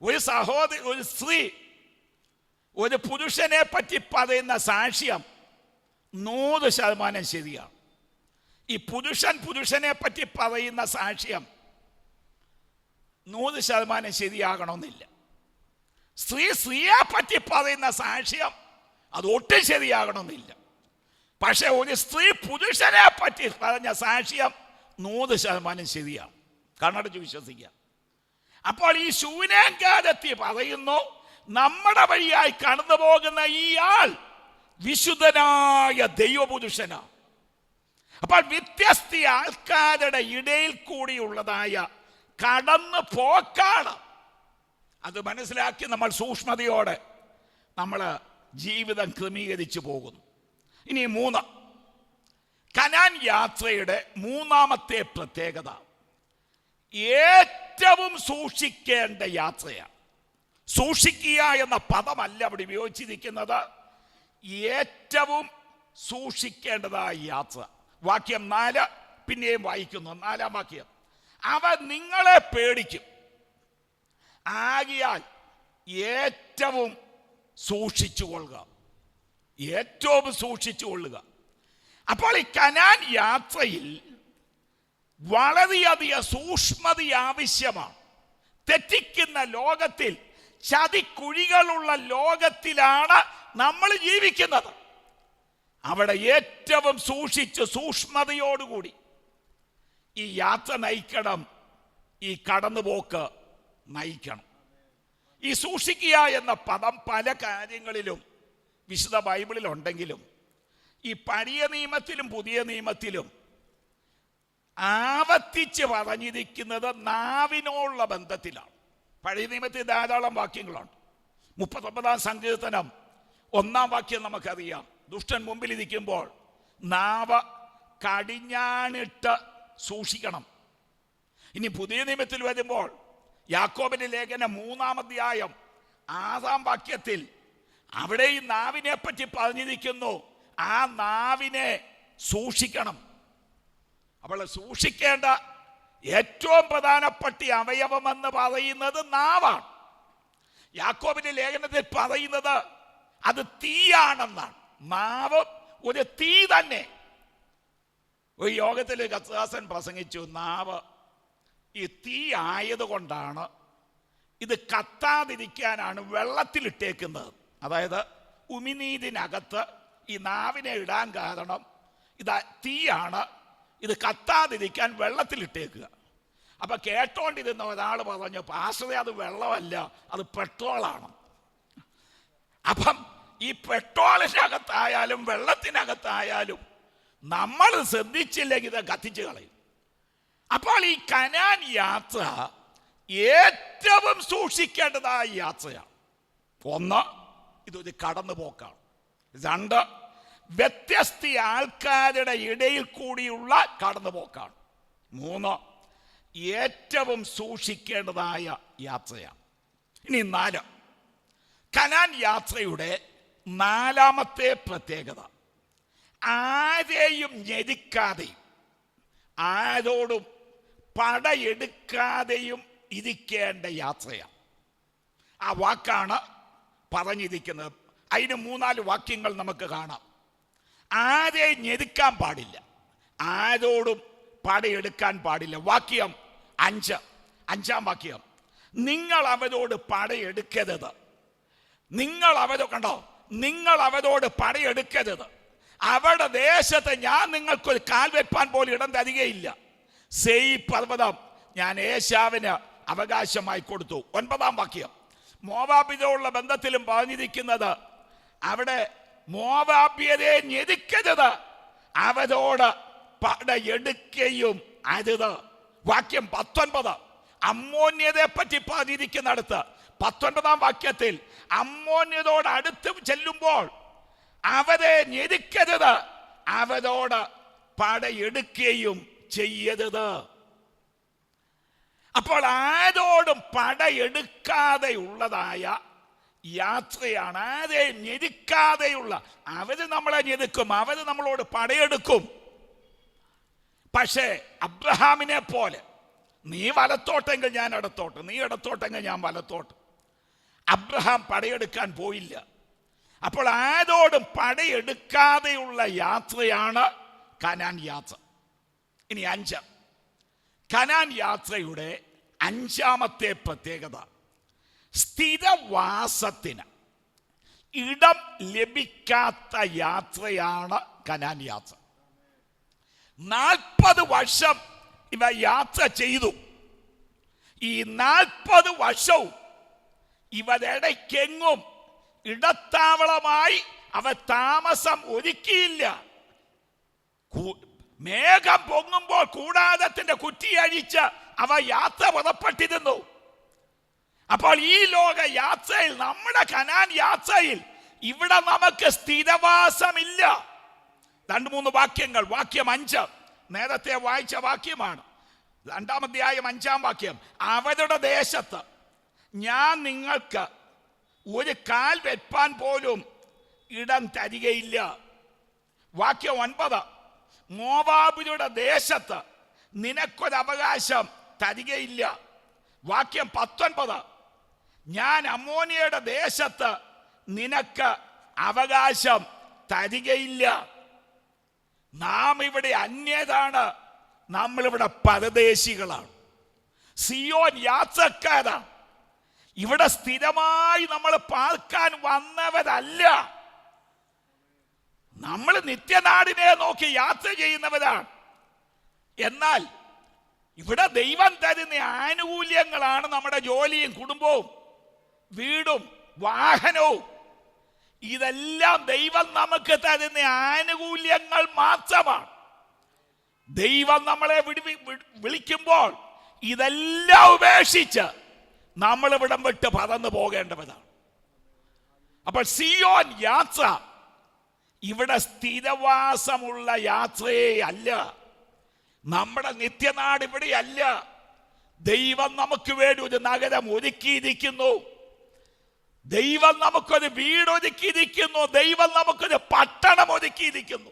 ഒരു സ്ത്രീ ഒരു പുരുഷനെ പറ്റി പറയുന്ന സാക്ഷ്യം 100% ശരിയാണ്. ഈ പുരുഷനെ പറ്റി പറയുന്ന സാക്ഷ്യം 100% ശരിയാകണമെന്നില്ല. സ്ത്രീയെ പറ്റി പറയുന്ന സാക്ഷ്യം അത് ഒട്ടും ശരിയാകണമെന്നില്ല. പക്ഷെ ഒരു സ്ത്രീ പുരുഷനെ പറ്റി പറഞ്ഞ സാക്ഷ്യം 100% ശരിയാണ്. കണ്ണടച്ച് വിശ്വസിക്കുക. അപ്പോൾ ഈ ശൂന്യകാലത്തി പറയുന്നു, നമ്മുടെ വഴിയായി കടന്നു പോകുന്ന ഈ ആൾ വിശുദ്ധനായ ദൈവപുരുഷനാണ്. അപ്പോൾ വ്യത്യസ്ത ആൾക്കാരുടെ ഇടയിൽ കൂടിയുള്ളതായ കടന്നു പോക്കാണ്. അത് മനസ്സിലാക്കി നമ്മൾ സൂക്ഷ്മതയോടെ നമ്മൾ ജീവിതം ക്രമീകരിച്ചു പോകുന്നു. ഇനി 3, കനാൻ യാത്രയുടെ 3-ാമത്തെ പ്രത്യേകത, ഏറ്റവും സൂക്ഷിക്കേണ്ട യാത്രയാണ്. സൂക്ഷിക്കുക എന്ന പദമല്ല അവിടെ ഉപയോഗിച്ചിരിക്കുന്നത്, ഏറ്റവും സൂക്ഷിക്കേണ്ടതായ യാത്ര. വാക്യം 4 പിന്നെയും വായിക്കുന്നു. 4-ാം വാക്യം, അവ നിങ്ങളെ പേടിക്കും, ആകിയാൽ ഏറ്റവും സൂക്ഷിച്ചുകൊള്ളുക. ഏറ്റവും സൂക്ഷിച്ചുകൊള്ളുക. അപ്പോൾ ഈ കനാൻ യാത്രയിൽ വളരെയധികം സൂക്ഷ്മത ആവശ്യമാണ്. തെറ്റിക്കുന്ന ലോകത്തിൽ, ചതിക്കുഴികളുള്ള ലോകത്തിലാണ് നമ്മൾ ജീവിക്കുന്നത്. അവിടെ ഏറ്റവും സൂക്ഷിച്ച് സൂക്ഷ്മതയോടുകൂടി ഈ യാത്ര നയിക്കണം, ഈ കടന്നുപോക്ക് നയിക്കണം. ഈ സൂക്ഷിക്കുക എന്ന പദം പല കാര്യങ്ങളിലും വിശുദ്ധ ബൈബിളിൽ ഉണ്ടെങ്കിലും ഈ പഴയ നിയമത്തിലും പുതിയ നിയമത്തിലും ആവർത്തിച്ച് പറഞ്ഞിരിക്കുന്നത് നാവിനോടുള്ള ബന്ധത്തിലാണ്. പഴയ നിയമത്തിൽ ധാരാളം വാക്യങ്ങളുണ്ട്. 39-ാം സങ്കീർത്തനം 1-ാം വാക്യം നമുക്കറിയാം. ദുഷ്ടൻ മുമ്പിലിരിക്കുമ്പോൾ നാവ് കടിഞ്ഞാണിട്ട് സൂക്ഷിക്കണം. ഇനി പുതിയ നിയമത്തിൽ വരുമ്പോൾ യാക്കോബിന്റെ ലേഖനം 3-ാം അധ്യായം 6-ാം വാക്യത്തിൽ അവിടെ ഈ നാവിനെ പറ്റി പറഞ്ഞിരിക്കുന്നു. ആ നാവിനെ സൂക്ഷിക്കണം. അപ്പോൾ സൂക്ഷിക്കേണ്ട ഏറ്റവും പ്രധാനപ്പെട്ട അവയവമെന്ന് പറയുന്നത് നാവാണ്. യാക്കോബിന്റെ ലേഖനത്തിൽ പറയുന്നത് അത് തീയാണെന്നാണ്. നാവ് ഒരു തീ തന്നെ. ഒരു യോഗത്തിൽ കർത്താസൻ പ്രസംഗിച്ചു, നാവ് ഈ തീ ആയതുകൊണ്ടാണ് ഇത് കത്താതിരിക്കാനാണ് വെള്ളത്തിലിട്ടേക്കുന്നത്. അതായത് ഉമിനീരിനകത്ത് ഈ നാവിനെ ഇടാൻ കാരണം ഇത് തീയാണ്, ഇത് കത്താതിരിക്കാൻ വെള്ളത്തിലിട്ടേക്കുക. അപ്പൊ കേട്ടോണ്ടിരുന്ന ഒരാൾ പറഞ്ഞു, പാസ്റ്ററെ അത് വെള്ളമല്ല, അത് പെട്രോളാണ്. അപ്പം ഈ പെട്രോളിനകത്തായാലും വെള്ളത്തിനകത്തായാലും നമ്മൾ ശ്രദ്ധിച്ചില്ലെങ്കിൽ ഇത് കത്തിച്ച് കളയും. അപ്പോൾ ഈ കനാൻ യാത്ര ഏറ്റവും സൂക്ഷിക്കേണ്ടതായ യാത്രയാണ്. 1, ഇതൊരു കടന്നുപോക്കാണ്. 2, വ്യത്യസ്ത ആൾക്കാരുടെ ഇടയിൽ കൂടിയുള്ള കടന്നുപോക്കാണ്. 3, ഏറ്റവും സൂക്ഷിക്കേണ്ടതായ യാത്രയാണ്. ഇനി 4, കനാൻ യാത്രയുടെ 4-ാമത്തെ പ്രത്യേകത, ആരെയും ഞെരുക്കാതെയും ആരോടും പടയെടുക്കാതെയും ഇരിക്കേണ്ട യാത്രയാണ്. ആ വാക്കാണ് പറഞ്ഞിരിക്കുന്നത്. അതിന് 3-4 വാക്യങ്ങൾ നമുക്ക് കാണാം. ആരെയും ഞെരുക്കാൻ പാടില്ല, ആരോടും പടയെടുക്കാൻ പാടില്ല. വാക്യം 5, 5-ാം വാക്യം, നിങ്ങൾ അവരോട് പടയെടുക്കരുത്. നിങ്ങൾ അവരോട് പടയെടുക്കരുത്. അവരുടെ ദേശത്ത് ഞാൻ നിങ്ങൾക്കൊരു കാൽ വെപ്പാൻ പോലും ഇടം തരികയില്ല. സെയീർ പർവ്വതം ഞാൻ ഏശാവിന് അവകാശമായി കൊടുത്തു. 9-ാം വാക്യം, മോവാബിയോടുള്ള ബന്ധത്തിലും പറഞ്ഞിരിക്കുന്നത് അവിടെ മോവാബ്യരെ ഞെരുക്കരുത്, അവരോട് പടയെടുക്കുകയും അരുത്. വാക്യം 19, അമ്മോന്യരെ പറ്റി പറഞ്ഞിരിക്കുന്നിടത്ത് 19-ാം വാക്യത്തിൽ അമ്മോന്യരോട് അടുത്ത് ചെല്ലുമ്പോൾ അവരെ ഞെരുക്കരുത്, അവരോട് പടയെടുക്കുകയും ചെയ്യരുത്. അപ്പോൾ ആരോടും പടയെടുക്കാതെയുള്ളതായ യാത്രയാണ്. ആരെയും ഞെരുക്കാതെയുള്ള. അവര് നമ്മളെ ഞെരുക്കും, അവര് നമ്മളോട് പടയെടുക്കും. പക്ഷേ അബ്രഹാമിനെ പോലെ നീ വലത്തോട്ടെങ്കിൽ ഞാൻ ഇടത്തോട്ട്, നീ ഇടത്തോട്ടെങ്കിൽ ഞാൻ വലത്തോട്ട്. അബ്രഹാം പടയെടുക്കാൻ പോയില്ല. അപ്പോൾ ആരോടും പടയെടുക്കാതെയുള്ള യാത്രയാണ് കനാൻ യാത്ര. ഇനി 5, കനാൻ യാത്രയുടെ 5-ാമത്തെ പ്രത്യേകത, സ്ഥിരവാസത്തിന് ഇടം ലഭിക്കാത്ത യാത്രയാണ് കനാൻ യാത്ര. 40 വർഷം ഇവ യാത്ര ചെയ്തു. ഈ 40 വർഷവും ഇവരിടയ്ക്കെങ്ങും ഇടത്താവളമായി അവ താമസം ഒരുക്കിയില്ല. മേഘം പൊങ്ങുമ്പോൾ കൂടാരത്തിന്റെ കുറ്റിയഴിച്ച് അവ യാത്ര പുറപ്പെട്ടിരുന്നു. അപ്പോൾ ഈ ലോക യാത്രയിൽ, നമ്മുടെ കനാൻ യാത്രയിൽ ഇവിടെ നമുക്ക് സ്ഥിരവാസമില്ല. 2-3 വാക്യങ്ങൾ. വാക്യം 5 നേരത്തെ വായിച്ച വാക്യമാണ്. 2-ാം അധ്യായം 5-ാം വാക്യം, അവരുടെ ദേശത്ത് ഞാൻ നിങ്ങൾക്ക് ഒരു കാൽ വെപ്പാൻ പോലും ഇടം തരികയില്ല. വാക്യം 9, മോവാബിയുടെ ദേശത്ത് നിനക്കൊരവകാശം തരികയില്ല. വാക്യം 19, ഞാൻ അമ്മോനിയയുടെ ദേശത്ത് നിനക്ക് അവകാശം തരികയില്ല. നാം ഇവിടെ അന്യരാണ്, നമ്മളിവിടെ പരദേശികളാണ്, സിയോൻ യാത്രക്കാരാണ്. ഇവിടെ സ്ഥിരമായി നമ്മൾ പാർക്കാൻ വന്നവരല്ല. നമ്മൾ നിത്യനാടിനെ നോക്കി യാത്ര ചെയ്യുന്നവരാണ്. എന്നാൽ ഇവിടെ ദൈവം തരുന്ന ആനുകൂല്യങ്ങളാണ് നമ്മുടെ ജോലിയും കുടുംബവും വീടും വാഹനവും. ഇതെല്ലാം ദൈവം നമുക്ക് തരുന്ന ആനുകൂല്യങ്ങൾ മാത്രമാണ്. ദൈവം നമ്മളെ വിളിക്കുമ്പോൾ ഇതെല്ലാം ഉപേക്ഷിച്ച് നമ്മൾ ഇവിടം വിട്ട് പറന്നു പോകേണ്ടവരാണ്. അപ്പോൾ സിയോൻ യാത്ര ഇവിടെ സ്ഥിരവാസമുള്ള യാത്രയേ അല്ല. നമ്മുടെ നിത്യനാട് ഇവിടെയല്ല. ദൈവം നമുക്ക് വേണ്ടി ഒരു നഗരം ഒരുക്കിയിരിക്കുന്നു. ദൈവം നമുക്കൊരു വീട് ഒരുക്കിയിരിക്കുന്നു. ദൈവം നമുക്കൊരു പട്ടണം ഒരുക്കിയിരിക്കുന്നു.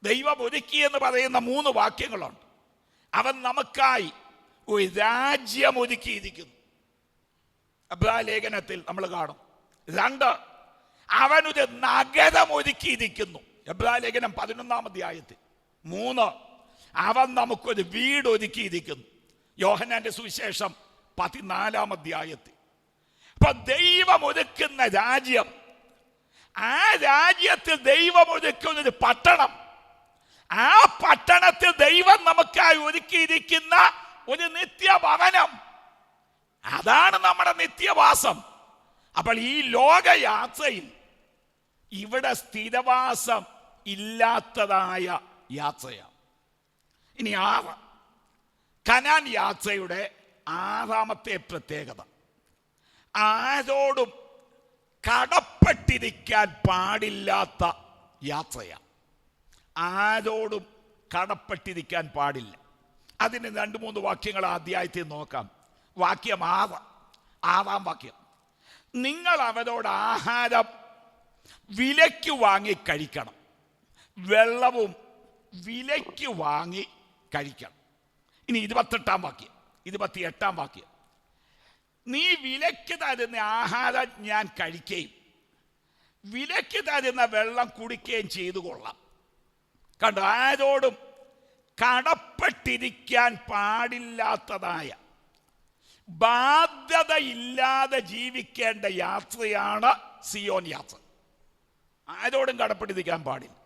ദൈവം ഒരുക്കി എന്ന് പറയുന്ന 3 വാക്യങ്ങളുണ്ട്. അവൻ നമുക്കായി ഒരു രാജ്യം ഒരുക്കിയിരിക്കുന്നു. എബ്രായ ലേഖനത്തിൽ നമ്മൾ കാണും. 2, അവനൊരു നഗരം ഒരുക്കിയിരിക്കുന്നു. എബ്രായ ലേഖനം 11-ാം അധ്യായത്തിൽ. 3, അവൻ നമുക്കൊരു വീട് ഒരുക്കിയിരിക്കുന്നു. യോഹന്നാന്റെ സുവിശേഷം 14-ാം അധ്യായത്തിൽ. അപ്പൊ ദൈവം ഒരുക്കുന്ന രാജ്യം, ആ രാജ്യത്തിൽ ദൈവം ഒരുക്കുന്ന ഒരു പട്ടണം, ആ പട്ടണത്തിൽ ദൈവം നമുക്കായി ഒരുക്കിയിരിക്കുന്ന ഒരു നിത്യഭവനം, അതാണ് നമ്മുടെ നിത്യവാസം. അപ്പോൾ ഈ ലോകയാത്രയിൽ ഇവിടെ സ്ഥിരവാസം ഇല്ലാത്തതായ യാത്രയാണ്. ഇനി 6, കനാൻ യാത്രയുടെ 6ാമത്തെ പ്രത്യേകത, ആരോടും കടപ്പെട്ടിരിക്കാൻ പാടില്ലാത്ത യാത്രയാണ്. ആരോടും കടപ്പെട്ടിരിക്കാൻ പാടില്ല. അതിന് 2-3 വാക്യങ്ങൾ ആ അധ്യായത്തിൽ നോക്കാം. വാക്യം 6-ാം വാക്യം, നിങ്ങൾ അവരോട് ആഹാരം വിലയ്ക്ക് വാങ്ങി കഴിക്കണം, വെള്ളവും വിലയ്ക്ക് വാങ്ങി കഴിക്കണം. ഇനി 28-ാം വാക്യം, 28-ാം വാക്യം, നീ വിലയ്ക്ക് തരുന്ന ആഹാരം ഞാൻ കഴിക്കുകയും വിലയ്ക്ക് തരുന്ന വെള്ളം കുടിക്കുകയും ചെയ്തു കൊള്ളാം. കണ്ടു, ആരോടും കടപ്പെട്ടിരിക്കാൻ പാടില്ലാത്തതായ, ബാധ്യതയില്ലാതെ ജീവിക്കേണ്ട യാത്രയാണ് സിയോൻ യാത്ര. ആരോടും കടപ്പെട്ടിരിക്കാൻ പാടില്ല.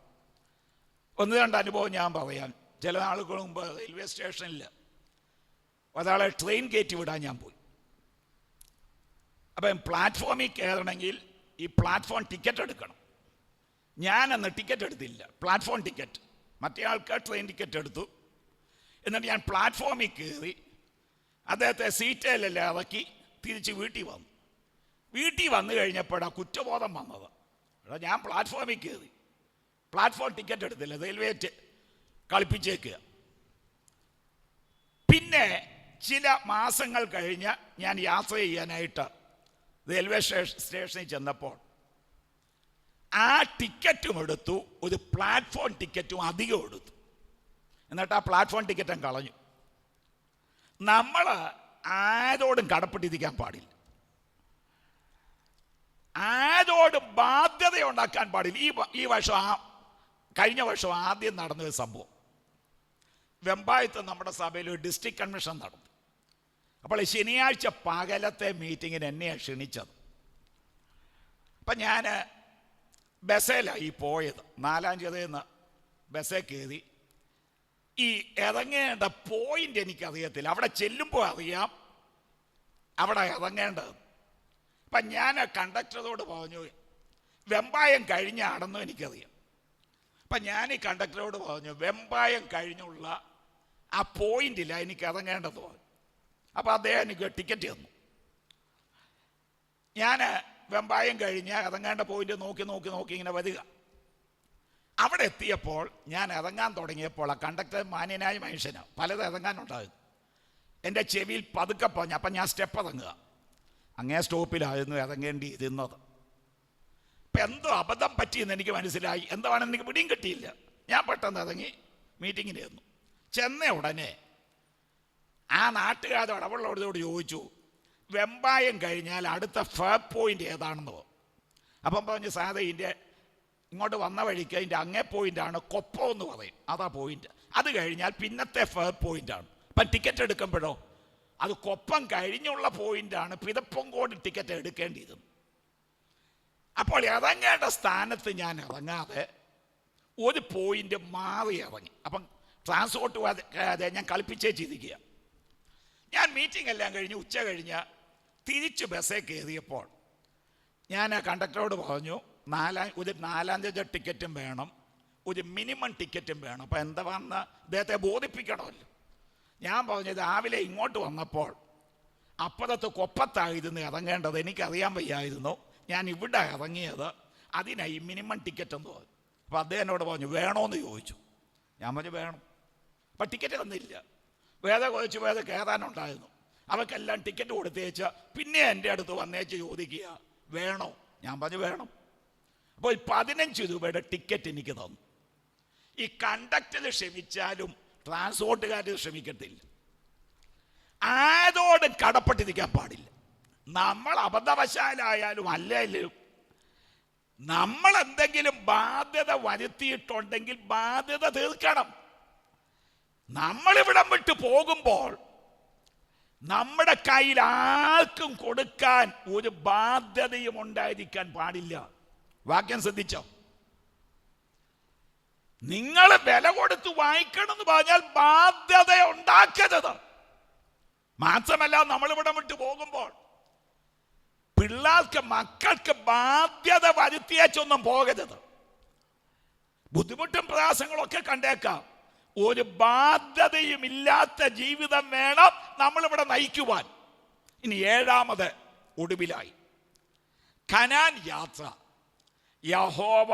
1-2 അനുഭവം ഞാൻ പറയാൻ. ചില നാളുകൾ മുമ്പ് റെയിൽവേ സ്റ്റേഷനിൽ ഒരാളെ ട്രെയിൻ കയറ്റി വിടാൻ ഞാൻ പോയി. അപ്പം പ്ലാറ്റ്ഫോമിൽ കയറണമെങ്കിൽ ഈ പ്ലാറ്റ്ഫോം ടിക്കറ്റ് എടുക്കണം. ഞാനന്ന് ടിക്കറ്റ് എടുത്തില്ല, പ്ലാറ്റ്ഫോം ടിക്കറ്റ്. മറ്റേ ആൾക്കാർ ട്രെയിൻ ടിക്കറ്റ് എടുത്തു. എന്നിട്ട് ഞാൻ പ്ലാറ്റ്ഫോമിൽ കയറി അദ്ദേഹത്തെ സീറ്റിലെല്ലാം ഇറക്കി തിരിച്ച് വീട്ടിൽ വന്നു. വീട്ടിൽ വന്നു കഴിഞ്ഞപ്പോഴാണ് കുറ്റബോധം വന്നത്. ഞാൻ പ്ലാറ്റ്ഫോമിൽ കയറി, പ്ലാറ്റ്ഫോം ടിക്കറ്റ് എടുത്തില്ല, റെയിൽവേ കളിപ്പിച്ചേക്കുക. പിന്നെ ചില മാസങ്ങൾ കഴിഞ്ഞ് ഞാൻ യാത്ര ചെയ്യാനായിട്ട് റെയിൽവേ സ്റ്റേഷനിൽ ചെന്നപ്പോൾ ആ ടിക്കറ്റും എടുത്തു, ഒരു പ്ലാറ്റ്ഫോം ടിക്കറ്റും അധികം എടുത്തു. എന്നിട്ട് ആ പ്ലാറ്റ്ഫോം ടിക്കറ്റും കളഞ്ഞു. നമ്മൾ ആരോടും കടപ്പെട്ടിരിക്കാൻ പാടില്ല, ആരോടും ബാധ്യത ഉണ്ടാക്കാൻ പാടില്ല. ഈ വർഷം കഴിഞ്ഞ വർഷം ആദ്യം നടന്നൊരു സംഭവം, വെമ്പായത്ത് നമ്മുടെ സഭയിൽ ഒരു ഡിസ്ട്രിക്ട് കൺവെൻഷൻ നടന്നു. അപ്പോൾ ശനിയാഴ്ച പകലത്തെ മീറ്റിങ്ങിന് എന്നെയാണ് ക്ഷണിച്ചത്. അപ്പം ഞാൻ ബസ്സിലാണ് പോയത്. 4-ാം ചിറയിൽ ബസ്സിൽ കയറി. ഈ ഇറങ്ങേണ്ട പോയിന്റ് എനിക്കറിയത്തില്ല, അവിടെ ചെല്ലുമ്പോൾ അറിയാം അവിടെ ഇറങ്ങേണ്ടത്. അപ്പം ഞാൻ കണ്ടക്ടറോട് പറഞ്ഞു, വെമ്പായം കഴിഞ്ഞാണെന്നും എനിക്കറിയാം. അപ്പം ഞാൻ ഈ കണ്ടക്ടറോട് പറഞ്ഞു, വെമ്പായം കഴിഞ്ഞുള്ള ആ പോയിന്റില്ല എനിക്ക് ഇറങ്ങേണ്ടത് പറഞ്ഞു. അപ്പോൾ അദ്ദേഹം എനിക്ക് ടിക്കറ്റ് തന്നു. ഞാൻ വെമ്പായം കഴിഞ്ഞ് ഇറങ്ങേണ്ട പോയിന്റ് നോക്കി ഇങ്ങനെ വരിക. അവിടെ എത്തിയപ്പോൾ ഞാൻ ഇറങ്ങാൻ തുടങ്ങിയപ്പോൾ ആ കണ്ടക്ടർ മാന്യനായ മനുഷ്യനാണ്, പലതും ഇറങ്ങാനുണ്ടാകും. എൻ്റെ ചെവിയിൽ പതുക്കെ പറഞ്ഞു. അപ്പം ഞാൻ സ്റ്റെപ്പ് ഇറങ്ങുക. അങ്ങേ സ്റ്റോപ്പിലായിരുന്നു ഇറങ്ങേണ്ടി ഇരുന്നത്. ഇപ്പം എന്തോ അബദ്ധം പറ്റിയെന്ന് എനിക്ക് മനസ്സിലായി. എന്താണെന്ന് എനിക്ക് പിടിയും കിട്ടിയില്ല. ഞാൻ പെട്ടെന്ന് ഇറങ്ങി മീറ്റിങ്ങിന് ചെന്നു. ചെന്ന ഉടനെ ആ നാട്ടുകാരോട് ഇടപെടലോട് ചോദിച്ചു, വെമ്പായം കഴിഞ്ഞാൽ അടുത്ത ഫേർ പോയിന്റ് ഏതാണെന്നോ. അപ്പം പറഞ്ഞു, സാറേ ഇതിൻ്റെ ഇങ്ങോട്ട് വന്ന വഴിക്ക് അതിൻ്റെ അങ്ങേ പോയിൻ്റാണ് കൊപ്പം എന്ന് പറയും, അതാ പോയിന്റ്. അത് കഴിഞ്ഞാൽ പിന്നത്തെ ഫേർ പോയിൻ്റാണ്. അപ്പം ടിക്കറ്റ് എടുക്കുമ്പോഴോ അത് കൊപ്പം കഴിഞ്ഞുള്ള പോയിൻ്റാണ്, പിതപ്പംകോട് ടിക്കറ്റ് എടുക്കേണ്ടിയിരുന്നു. അപ്പോൾ ഇറങ്ങേണ്ട സ്ഥാനത്ത് ഞാൻ ഇറങ്ങാതെ ഒരു പോയിന്റ് മാറി ഇറങ്ങി. അപ്പം ട്രാൻസ്പോർട്ട് ഞാൻ കളിപ്പിച്ചേച്ചിരിക്കുക. ഞാൻ മീറ്റിംഗ് എല്ലാം കഴിഞ്ഞ് ഉച്ച കഴിഞ്ഞ് തിരിച്ച് ബസ്സിൽ കയറിയപ്പോൾ ഞാൻ കണ്ടക്ടറോട് പറഞ്ഞു, ഒരു 4-ാം തീയതി ടിക്കറ്റും വേണം, ഒരു മിനിമം ടിക്കറ്റും വേണം. അപ്പം എന്താ വന്ന അദ്ദേഹത്തെ ബോധിപ്പിക്കണമല്ലോ. ഞാൻ പറഞ്ഞു രാവിലെ ഇങ്ങോട്ട് വന്നപ്പോൾ അപ്പുറത്ത് കൊപ്പത്തായിരുന്നു ഇറങ്ങേണ്ടത്, എനിക്കറിയാൻ വയ്യായിരുന്നു, ഞാൻ ഇവിടെ ഇറങ്ങിയത്, അതിനായി മിനിമം ടിക്കറ്റ് എന്ന് പറഞ്ഞു. അപ്പോൾ അദ്ദേഹം എന്നോട് പറഞ്ഞു വേണോന്ന് ചോദിച്ചു. ഞാൻ പറഞ്ഞു വേണം. അപ്പം ടിക്കറ്റ് തന്നില്ല. വേറെ കുറച്ച് പേര് കയറാനുണ്ടായിരുന്നു, അവർക്കെല്ലാം ടിക്കറ്റ് കൊടുത്തേച്ച് പിന്നെ എൻ്റെ അടുത്ത് വന്നേച്ച് ചോദിക്കുക വേണോ. ഞാൻ പറഞ്ഞു വേണം. അപ്പോൾ 15 രൂപയുടെ ടിക്കറ്റ് എനിക്ക് തന്നു. ഈ കണ്ടക്ടർ ക്ഷമിച്ചാലും ട്രാൻസ്പോർട്ടുകാർ ശ്രമിക്കത്തില്ല. ആരോടും കടപ്പെട്ടിരിക്കാൻ പാടില്ല. നമ്മൾ അബദ്ധവശാലായാലും അല്ലെങ്കിലും നമ്മൾ എന്തെങ്കിലും ബാധ്യത വരുത്തിയിട്ടുണ്ടെങ്കിൽ ബാധ്യത തീർക്കണം. നമ്മളിവിടം വിട്ട് പോകുമ്പോൾ നമ്മുടെ കയ്യിൽ ആർക്കും കൊടുക്കാൻ ഒരു ബാധ്യതയും ഉണ്ടായിരിക്കാൻ പാടില്ല. വാക്യം ശ്രദ്ധിച്ചോ? നിങ്ങൾ വില കൊടുത്ത് വാങ്ങിക്കണം എന്ന് പറഞ്ഞാൽ ബാധ്യത ഉണ്ടാക്കരുത്. മാത്രമല്ല നമ്മളിവിടം വിട്ട് പോകുമ്പോൾ പിള്ളേർക്ക് മക്കൾക്ക് ബാധ്യത വരുത്തിയേച്ചൊന്നും പോകരുത്. ബുദ്ധിമുട്ടും പ്രയാസങ്ങളൊക്കെ കണ്ടേക്കാം. ഒരു ബാധ്യതയും ഇല്ലാത്ത ജീവിതം വേണം നമ്മളിവിടെ നയിക്കുവാൻ. ഇനി 7ാമത് ഒടുവിലായി കനാൻ യാത്ര. യഹോവ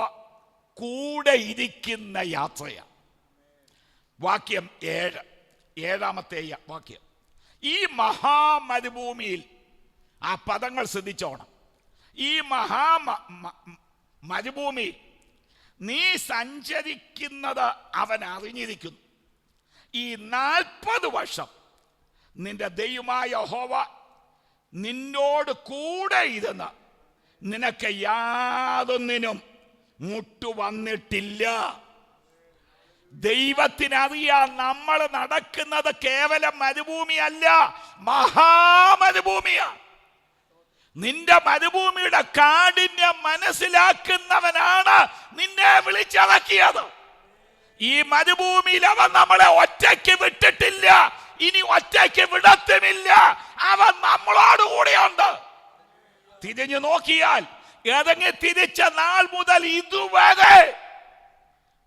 കൂടെ ഇരിക്കുന്ന യാത്രയാണ്. വാക്യം 7ാമത്തെ വാക്യം. ഈ മഹാമരുഭൂമിയിൽ, ആ പദങ്ങൾ ശ്രദ്ധിച്ചോണം, ഈ മരുഭൂമിയിൽ നീ സഞ്ചരിക്കുന്നത് അവൻ അറിഞ്ഞിരിക്കുന്നു. ഈ 40 വർഷം നിന്റെ ദൈവമായ യഹോവ നിന്നോട് കൂടെ ഇരുന്ന് നിനക്ക് യാതൊന്നിനും മുട്ടു വന്നിട്ടില്ല. ദൈവത്തിനറിയാം നമ്മൾ നടക്കുന്നത് കേവലം മരുഭൂമിയല്ല, മഹാമരുഭൂമിയാണ്. നിന്റെ മരുഭൂമിയുടെ കാഠിന്യം മനസ്സിലാക്കുന്നവനാണ് നിന്നെ വിളിച്ചിറക്കിയത്. ഈ മരുഭൂമിയിൽ അവൻ നമ്മളെ ഒറ്റയ്ക്ക് വിട്ടിട്ടില്ല, ഇനി ഒറ്റയ്ക്ക് വിടത്തുമില്ല. അവൻ നമ്മളോടുകൂടെയുണ്ട്. തിരിഞ്ഞു നോക്കിയാൽ ഏതെങ്കിലും തിരിച്ച നാൾ മുതൽ ഇതുവരെ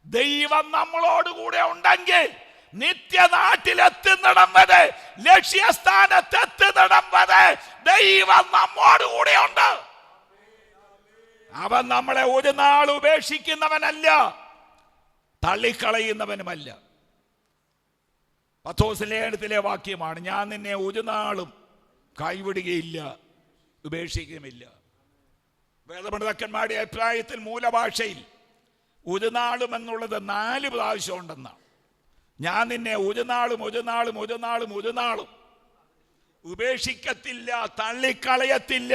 ദൈവം നമ്മളോടുകൂടെ ഉണ്ടെങ്കിൽ നിത്യനാട്ടിലെത്തുന്നിടം വരെ, ലക്ഷ്യസ്ഥാനത്തെത്തുന്നിടം വരെ ദൈവം നമ്മോടുകൂടെ ഉണ്ട്. അവൻ നമ്മളെ ഒരു നാൾ ഉപേക്ഷിക്കുന്നവനല്ല, തള്ളിക്കളയുന്നവനുമല്ല. പത്രോസിലേഖനത്തിലെ വാക്യമാണ്, ഞാൻ നിന്നെ ഒരു നാളും കൈവിടുകയില്ല, ഉപേക്ഷിക്കുകയുമില്ല. വേദപണ്ഡിതന്മാരുടെ അഭിപ്രായത്തിൽ മൂലഭാഷയിൽ ഒരു നാളും എന്നുള്ളത് 4 പ്രാവശ്യം ഉണ്ടെന്നാണ്. ഞാൻ നിന്നെ ഒരു നാളും ഉപേക്ഷിക്കത്തില്ല, തള്ളിക്കളയത്തില്ല.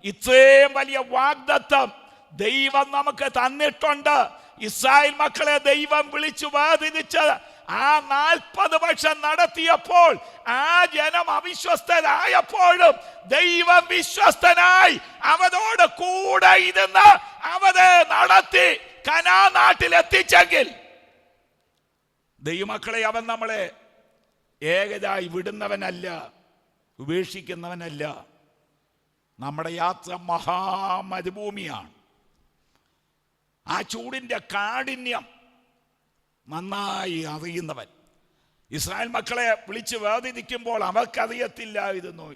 ഇത്രയും വലിയ വാഗ്ദത്തം ദൈവം നമുക്ക് തന്നിട്ടുണ്ട്. ഇസ്രായേൽ മക്കളെ ദൈവം വിളിച്ചു വേർതിരിച്ച് ആ 40 വർഷം നടത്തിയപ്പോൾ, ആ ജനം അവിശ്വസ്തരായപ്പോഴും ദൈവം വിശ്വസ്തനായി അവരോട് കൂടെ ഇരുന്ന് അവരെ നടത്തി കനാൻ നാട്ടിൽ എത്തിച്ചെങ്കിൽ, ദൈവമക്കളെ അവൻ നമ്മളെ ഏകതായി വിടുന്നവനല്ല, ഉപേക്ഷിക്കുന്നവനല്ല. നമ്മുടെ യാത്ര മഹാമരുഭൂമിയാണ്. ആ ചൂടിൻ്റെ കാഠിന്യം നന്നായി അറിയുന്നവൻ. ഇസ്രായേൽ മക്കളെ വിളിച്ച് വേർതിരിക്കുമ്പോൾ അവർക്കറിയത്തില്ലായിരുന്നു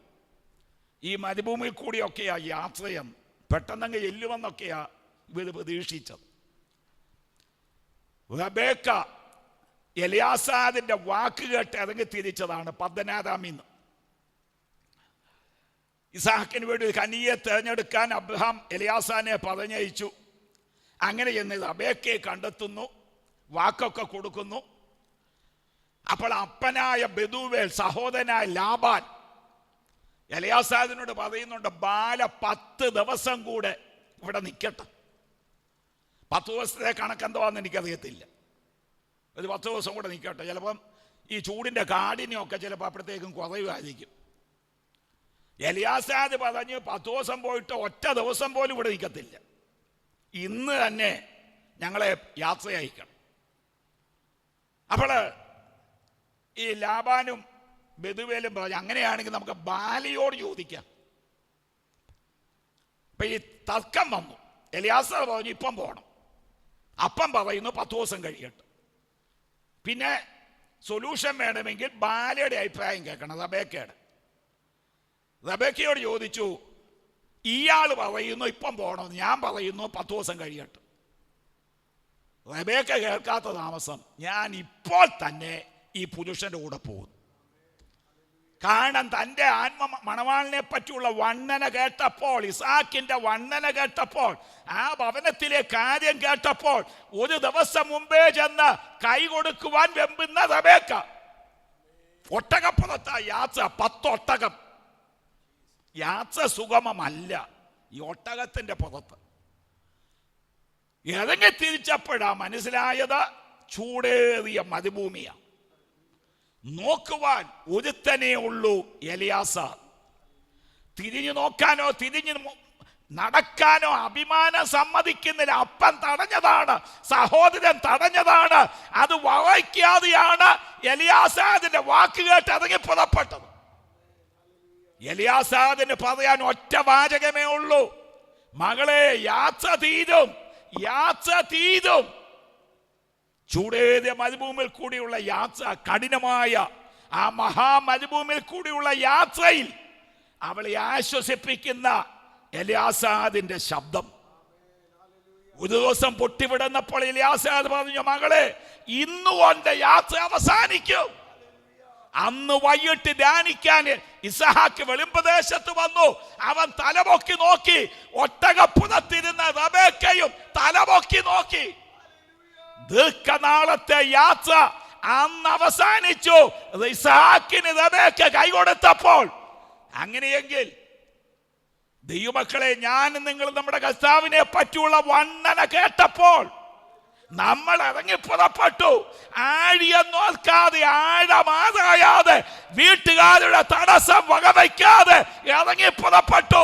ഈ മരുഭൂമിയിൽ കൂടിയൊക്കെയാ യാത്രയെന്ന്. പെട്ടെന്നങ്ങ് ചെല്ലുമെന്നൊക്കെയാ ഇവർ പ്രതീക്ഷിച്ചത്. റബേക്ക എലിയാസാരിന്റെ വാക്ക് കേട്ട് ഇറങ്ങി തിരിച്ചതാണ് പദ്ദനാരാമിന്ന്. ഇസാക്കിന് വേണ്ടി ഒരു കനിയെ തിരഞ്ഞെടുക്കാൻ അബ്രഹാം എലിയാസാനെ പറഞ്ഞയച്ചു. അങ്ങനെ എന്ന് റബേക്കയെ കണ്ടെത്തുന്നു, വാക്കൊക്കെ കൊടുക്കുന്നു. അപ്പോൾ അപ്പനായ ബെദൂവേൽ, സഹോദരനായ ലാബാൻ എലിയാസാരിനോട് പറയുന്നുണ്ട്, ബാല 10 ദിവസം കൂടെ ഇവിടെ നിൽക്കട്ടെ. 10 ദിവസത്തെ കണക്കെന്തുവാന്ന് എനിക്കറിയത്തില്ല. ഒരു 10 ദിവസം കൂടെ നിൽക്കട്ടെ. ചിലപ്പം ഈ ചൂടിൻ്റെ കാഠിന്യമൊക്കെ ചിലപ്പോൾ അപ്പോഴത്തേക്കും കുറയുമായിരിക്കും. എലിയാസാര് പറഞ്ഞ് 10 ദിവസം പോയിട്ട് ഒറ്റ ദിവസം പോലും ഇവിടെ നിൽക്കത്തില്ല, ഇന്ന് തന്നെ ഞങ്ങളെ യാത്ര അയക്കണം. അപ്പോൾ ഈ ലാബാനും ബെദുവേലും പറഞ്ഞു, അങ്ങനെയാണെങ്കിൽ നമുക്ക് ബാലിയോട് ചോദിക്കാം. അപ്പൊ ഈ തർക്കം വന്നു. എലിയാസാർ പറഞ്ഞു ഇപ്പം പോകണം. അപ്പം പറയുന്നു 10 ദിവസം കഴിയട്ടെ. പിന്നെ സൊല്യൂഷൻ വേണമെങ്കിൽ ബാലയുടെ അഭിപ്രായം കേൾക്കണം, റബേക്കയോട് ചോദിച്ചു, ഇയാൾ പറയുന്നു ഇപ്പം പോകണമെന്ന്, ഞാൻ പറയുന്നു 10 ദിവസം കഴിയട്ടെ. റബേക്ക കേൾക്കാത്ത താമസം, ഞാൻ ഇപ്പോൾ തന്നെ ഈ പുരുഷന്റെ കൂടെ പോകുന്നു. കാരണം തൻ്റെ മണവാളിനെ പറ്റിയുള്ള വർണ്ണന കേട്ടപ്പോൾ, ഇസാക്കിന്റെ വർണ്ണന കേട്ടപ്പോൾ, ആ ഭവനത്തിലെ കാര്യം കേട്ടപ്പോൾ, ഒരു ദിവസം മുമ്പേ ചെന്ന് കൈ കൊടുക്കുവാൻ വെമ്പുന്ന റബേക്ക. ഒട്ടകപ്പുറത്താ യാത്ര, 10 ഒട്ടകം. യാത്ര സുഗമമല്ല ഈ ഒട്ടകത്തിന്റെ പുറത്ത്. ഇറങ്ങി തിരിച്ചപ്പോഴാ മനസ്സിലായത് ചൂടേറിയ മരുഭൂമിയാണ്. നോക്കുവാൻ ഒരുത്തനേ ഉള്ളൂ, എലിയാസാർ. തിരിഞ്ഞു നോക്കാനോ തിരിഞ്ഞു നടക്കാനോ അഭിമാനം സമ്മതിക്കുന്നില്ല. അപ്പൻ തടഞ്ഞതാണ്, സഹോദരൻ തടഞ്ഞതാണ്. അത് വകയ്ക്കാതെയാണ് എലിയാസാദിന്റെ വാക്ക് കേട്ട് ഇറങ്ങി പുറപ്പെട്ടത്. എലിയാസാദിന് പറയാൻ ഒറ്റ വാചകമേ ഉള്ളൂ, മകളെ യാത്ര തീരും, യാത്ര തീരും. ചൂടേറിയ മരുഭൂമിയിൽ കൂടിയുള്ള യാത്ര, കഠിനമായ ആ മഹാമരുഭൂമിയിൽ കൂടിയുള്ള യാത്രയിൽ അവളെ ആശ്വസിപ്പിക്കുന്ന എലിയാസാദിന്റെ ശബ്ദം. ഒരു ദിവസം പൊട്ടിവിടുന്നപ്പോൾ എലിയാസാദ് പറഞ്ഞു, മകളെ ഇന്നുകൊണ്ട് യാത്ര അവസാനിക്കും. അന്ന് വൈകിട്ട് ധ്യാനിക്കാൻ ഇസഹാക്ക് വെളിമ്പ്രദേശത്ത് വന്നു. അവൻ തലപൊക്കി നോക്കി, ഒട്ടകപ്പുറത്തിരുന്ന റബേക്കയും തലപൊക്കി നോക്കി. ദീർഘനാളത്തെ യാത്ര അന്ന് അവസാനിച്ചു. ഇസഹാക്കിന് റബേക്ക കൈകൊടുത്തപ്പോൾ. അങ്ങനെയെങ്കിൽ ദൈവമക്കളെ, ഞാൻ നിങ്ങൾ നമ്മുടെ കർത്താവിനെ പറ്റിയുള്ള വർണ്ണന കേട്ടപ്പോൾ നമ്മൾ ഇറങ്ങി പുറപ്പെട്ടു. ആഴിയെ നോക്കാതെ, ആഴമാതായാതെ, വീട്ടുകാരുടെ തടസ്സം വകവയ്ക്കാതെ ഇറങ്ങി പുറപ്പെട്ടു.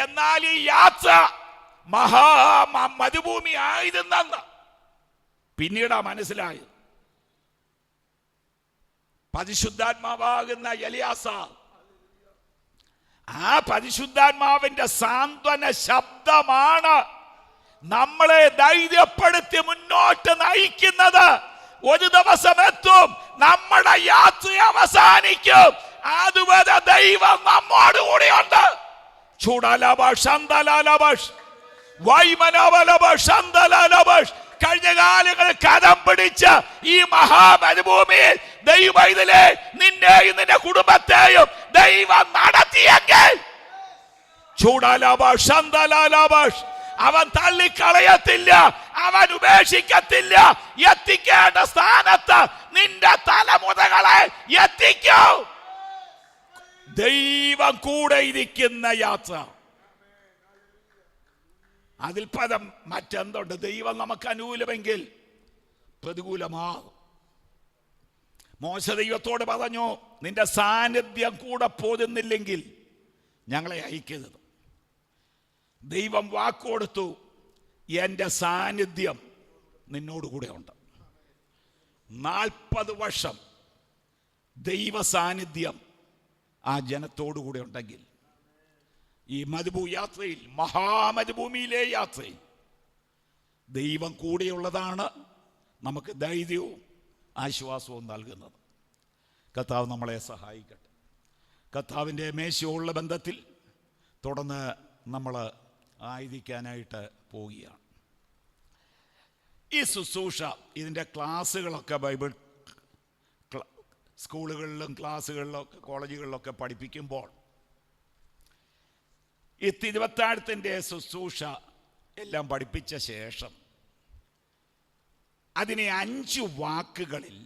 എന്നാൽ ഈ യാത്ര മരുഭൂമി ആയിരുന്നെന്ന് പിന്നീടാ മനസ്സിലായത്. പരിശുദ്ധാത്മാവാകുന്ന എലിയാസാർ, ആ പരിശുദ്ധാത്മാവിന്റെ സാന്ത്വന ശബ്ദമാണ് നമ്മളെ ധൈര്യപ്പെടുത്തി മുന്നോട്ട് നയിക്കുന്നത്. ഒരു ദിവസം എത്തും, നമ്മുടെ യാത്ര അവസാനിക്കും. അതുവരെ ദൈവം നമ്മോട് കൂടിയുണ്ട്. കഴിഞ്ഞ കാലങ്ങളിൽ കരം പിടിച്ച ഈ മഹാമരുഭൂമിയിൽ ദൈവത്തിലെ നിന്നെയും നിന്റെ കുടുംബത്തെയും ദൈവം നടത്തിയെങ്കിൽ അവൻ തള്ളിക്കളയത്തില്ല, അവൻ ഉപേക്ഷിക്കത്തില്ല. എത്തിക്കേണ്ട സ്ഥാനത്ത് നിന്റെ തലമുറകളെ എത്തിക്കൂ. ദൈവം കൂടെ ഇരിക്കുന്ന യാത്ര, അതിൽ പദം മറ്റെന്തുണ്ട്? ദൈവം നമുക്ക് അനുകൂലമെങ്കിൽ പ്രതികൂലമാകും. മോശ ദൈവത്തോട് പറഞ്ഞു, നിന്റെ സാന്നിധ്യം കൂടെ പോരുന്നില്ലെങ്കിൽ ഞങ്ങളെ അയക്കരുത്. ദൈവം വാക്കുകൊടുത്തു, എൻ്റെ സാന്നിധ്യം നിന്നോടുകൂടെ ഉണ്ട്. 40 വർഷം ദൈവ സാന്നിധ്യം ആ ജനത്തോടുകൂടെ ഉണ്ടെങ്കിൽ ഈ യാത്രയിൽ, മഹാമരുഭൂമിയിലെ യാത്രയിൽ ദൈവം കൂടെയുള്ളതാണ് നമുക്ക് ധൈര്യവും ആശ്വാസവും നൽകുന്നത്. കർത്താവ് നമ്മളെ സഹായിക്കട്ടെ. കർത്താവിൻ്റെ മേശയുള്ള ബന്ധത്തിൽ തുടർന്ന് നമ്മൾ ആയിരിക്കാനായിട്ട് പോവുകയാണ്. ഈ ശുശ്രൂഷ, ഇതിൻ്റെ ക്ലാസ്സുകളൊക്കെ ബൈബിൾ സ്കൂളുകളിലും ക്ലാസ്സുകളിലൊക്കെ കോളേജുകളിലൊക്കെ പഠിപ്പിക്കുമ്പോൾ ഈ തിരുവത്താഴത്തിൻ്റെ ശുശ്രൂഷ എല്ലാം പഠിപ്പിച്ച ശേഷം അതിനെ 5 വാക്കുകളിൽ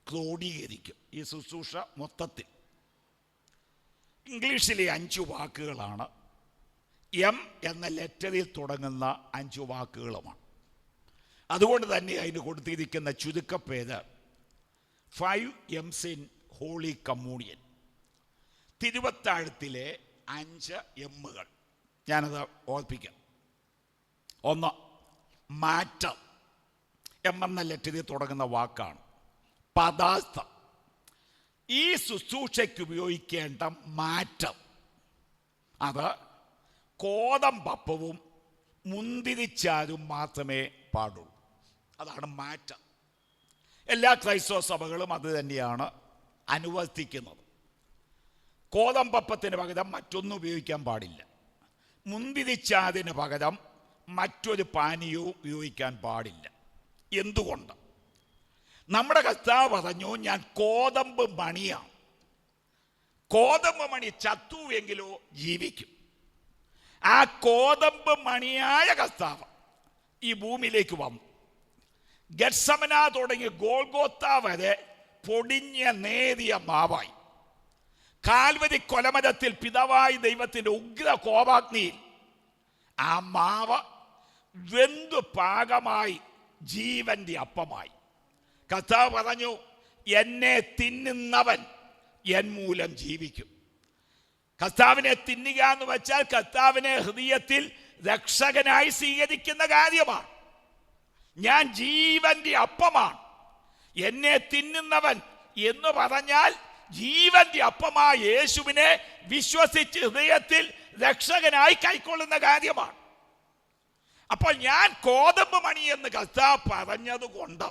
ക്രോഡീകരിക്കും. ഈ ശുശ്രൂഷ മൊത്തത്തിൽ ഇംഗ്ലീഷിലെ 5 വാക്കുകളാണ്. എം എന്ന ലെറ്ററിൽ തുടങ്ങുന്ന 5 വാക്കുകളുമാണ്. അതുകൊണ്ട് തന്നെ അതിന് കൊടുത്തിരിക്കുന്ന ചുരുക്കപ്പേര് 5 M's in ഹോളി കമ്മ്യൂണിയൻ. തിരുവത്താഴത്തിലെ 5 എമ്മുകൾ ഞാനത് ഓർപ്പിക്കാം. 1, മാറ്റം. എം എന്ന ലെറ്ററിൽ തുടങ്ങുന്ന വാക്കാണ്. പദാർത്ഥം. ഈ ശുശ്രൂഷയ്ക്ക് ഉപയോഗിക്കേണ്ട മാറ്റം, അത് ഗോതമ്പപ്പവും മുന്തിരിച്ചാരും മാത്രമേ പാടുള്ളൂ. അതാണ് മാറ്റം. എല്ലാ ക്രൈസ്തവ സഭകളും അത് തന്നെയാണ് അനുവർത്തിക്കുന്നത്. ഗോതമ്പപ്പത്തിന് പകരം മറ്റൊന്നും ഉപയോഗിക്കാൻ പാടില്ല. മുന്തിരിച്ചാതിന് പകരം മറ്റൊരു പാനീയവും ഉപയോഗിക്കാൻ പാടില്ല. എന്തുകൊണ്ട്? നമ്മുടെ കർത്താവ് പറഞ്ഞു, ഞാൻ ഗോതമ്പ് മണിയാണ്. ഗോതമ്പ് മണി ചത്തുവെങ്കിലോ ജീവിക്കും. ആ ഗോതമ്പ് മണിയായ കർത്താവ് ഈ ഭൂമിയിലേക്ക് വന്നു. ഗത്സമന തുടങ്ങി ഗോൽഗോത്ത വരെ പൊടിഞ്ഞ നേരിയ മാവായി. കാൽവരി കൊലമരത്തിൽ പിതാവായ ദൈവത്തിൻ്റെ ഉഗ്ര കോപാഗ്നിയിൽ ആ മാവ് വെന്തു പാകമായി ജീവന്റെ അപ്പമായി. കർത്താവ് പറഞ്ഞു, എന്നെ തിന്നുന്നവൻ എൻ മൂലം ജീവിക്കും. കർത്താവിനെ തിന്നുക എന്ന് വെച്ചാൽ കർത്താവിനെ ഹൃദയത്തിൽ രക്ഷകനായി സ്വീകരിക്കുന്ന കാര്യമാണ്. ഞാൻ ജീവന്റെ അപ്പമാണ്, എന്നെ തിന്നുന്നവൻ എന്ന് പറഞ്ഞാൽ ജീവന്റെ അപ്പമായ യേശുവിനെ വിശ്വസിച്ച് ഹൃദയത്തിൽ രക്ഷകനായി കൈക്കൊള്ളുന്ന കാര്യമാണ്. അപ്പോൾ ഞാൻ ഗോതമ്പ് മണി എന്ന് കർത്താവ് പറഞ്ഞതുകൊണ്ട്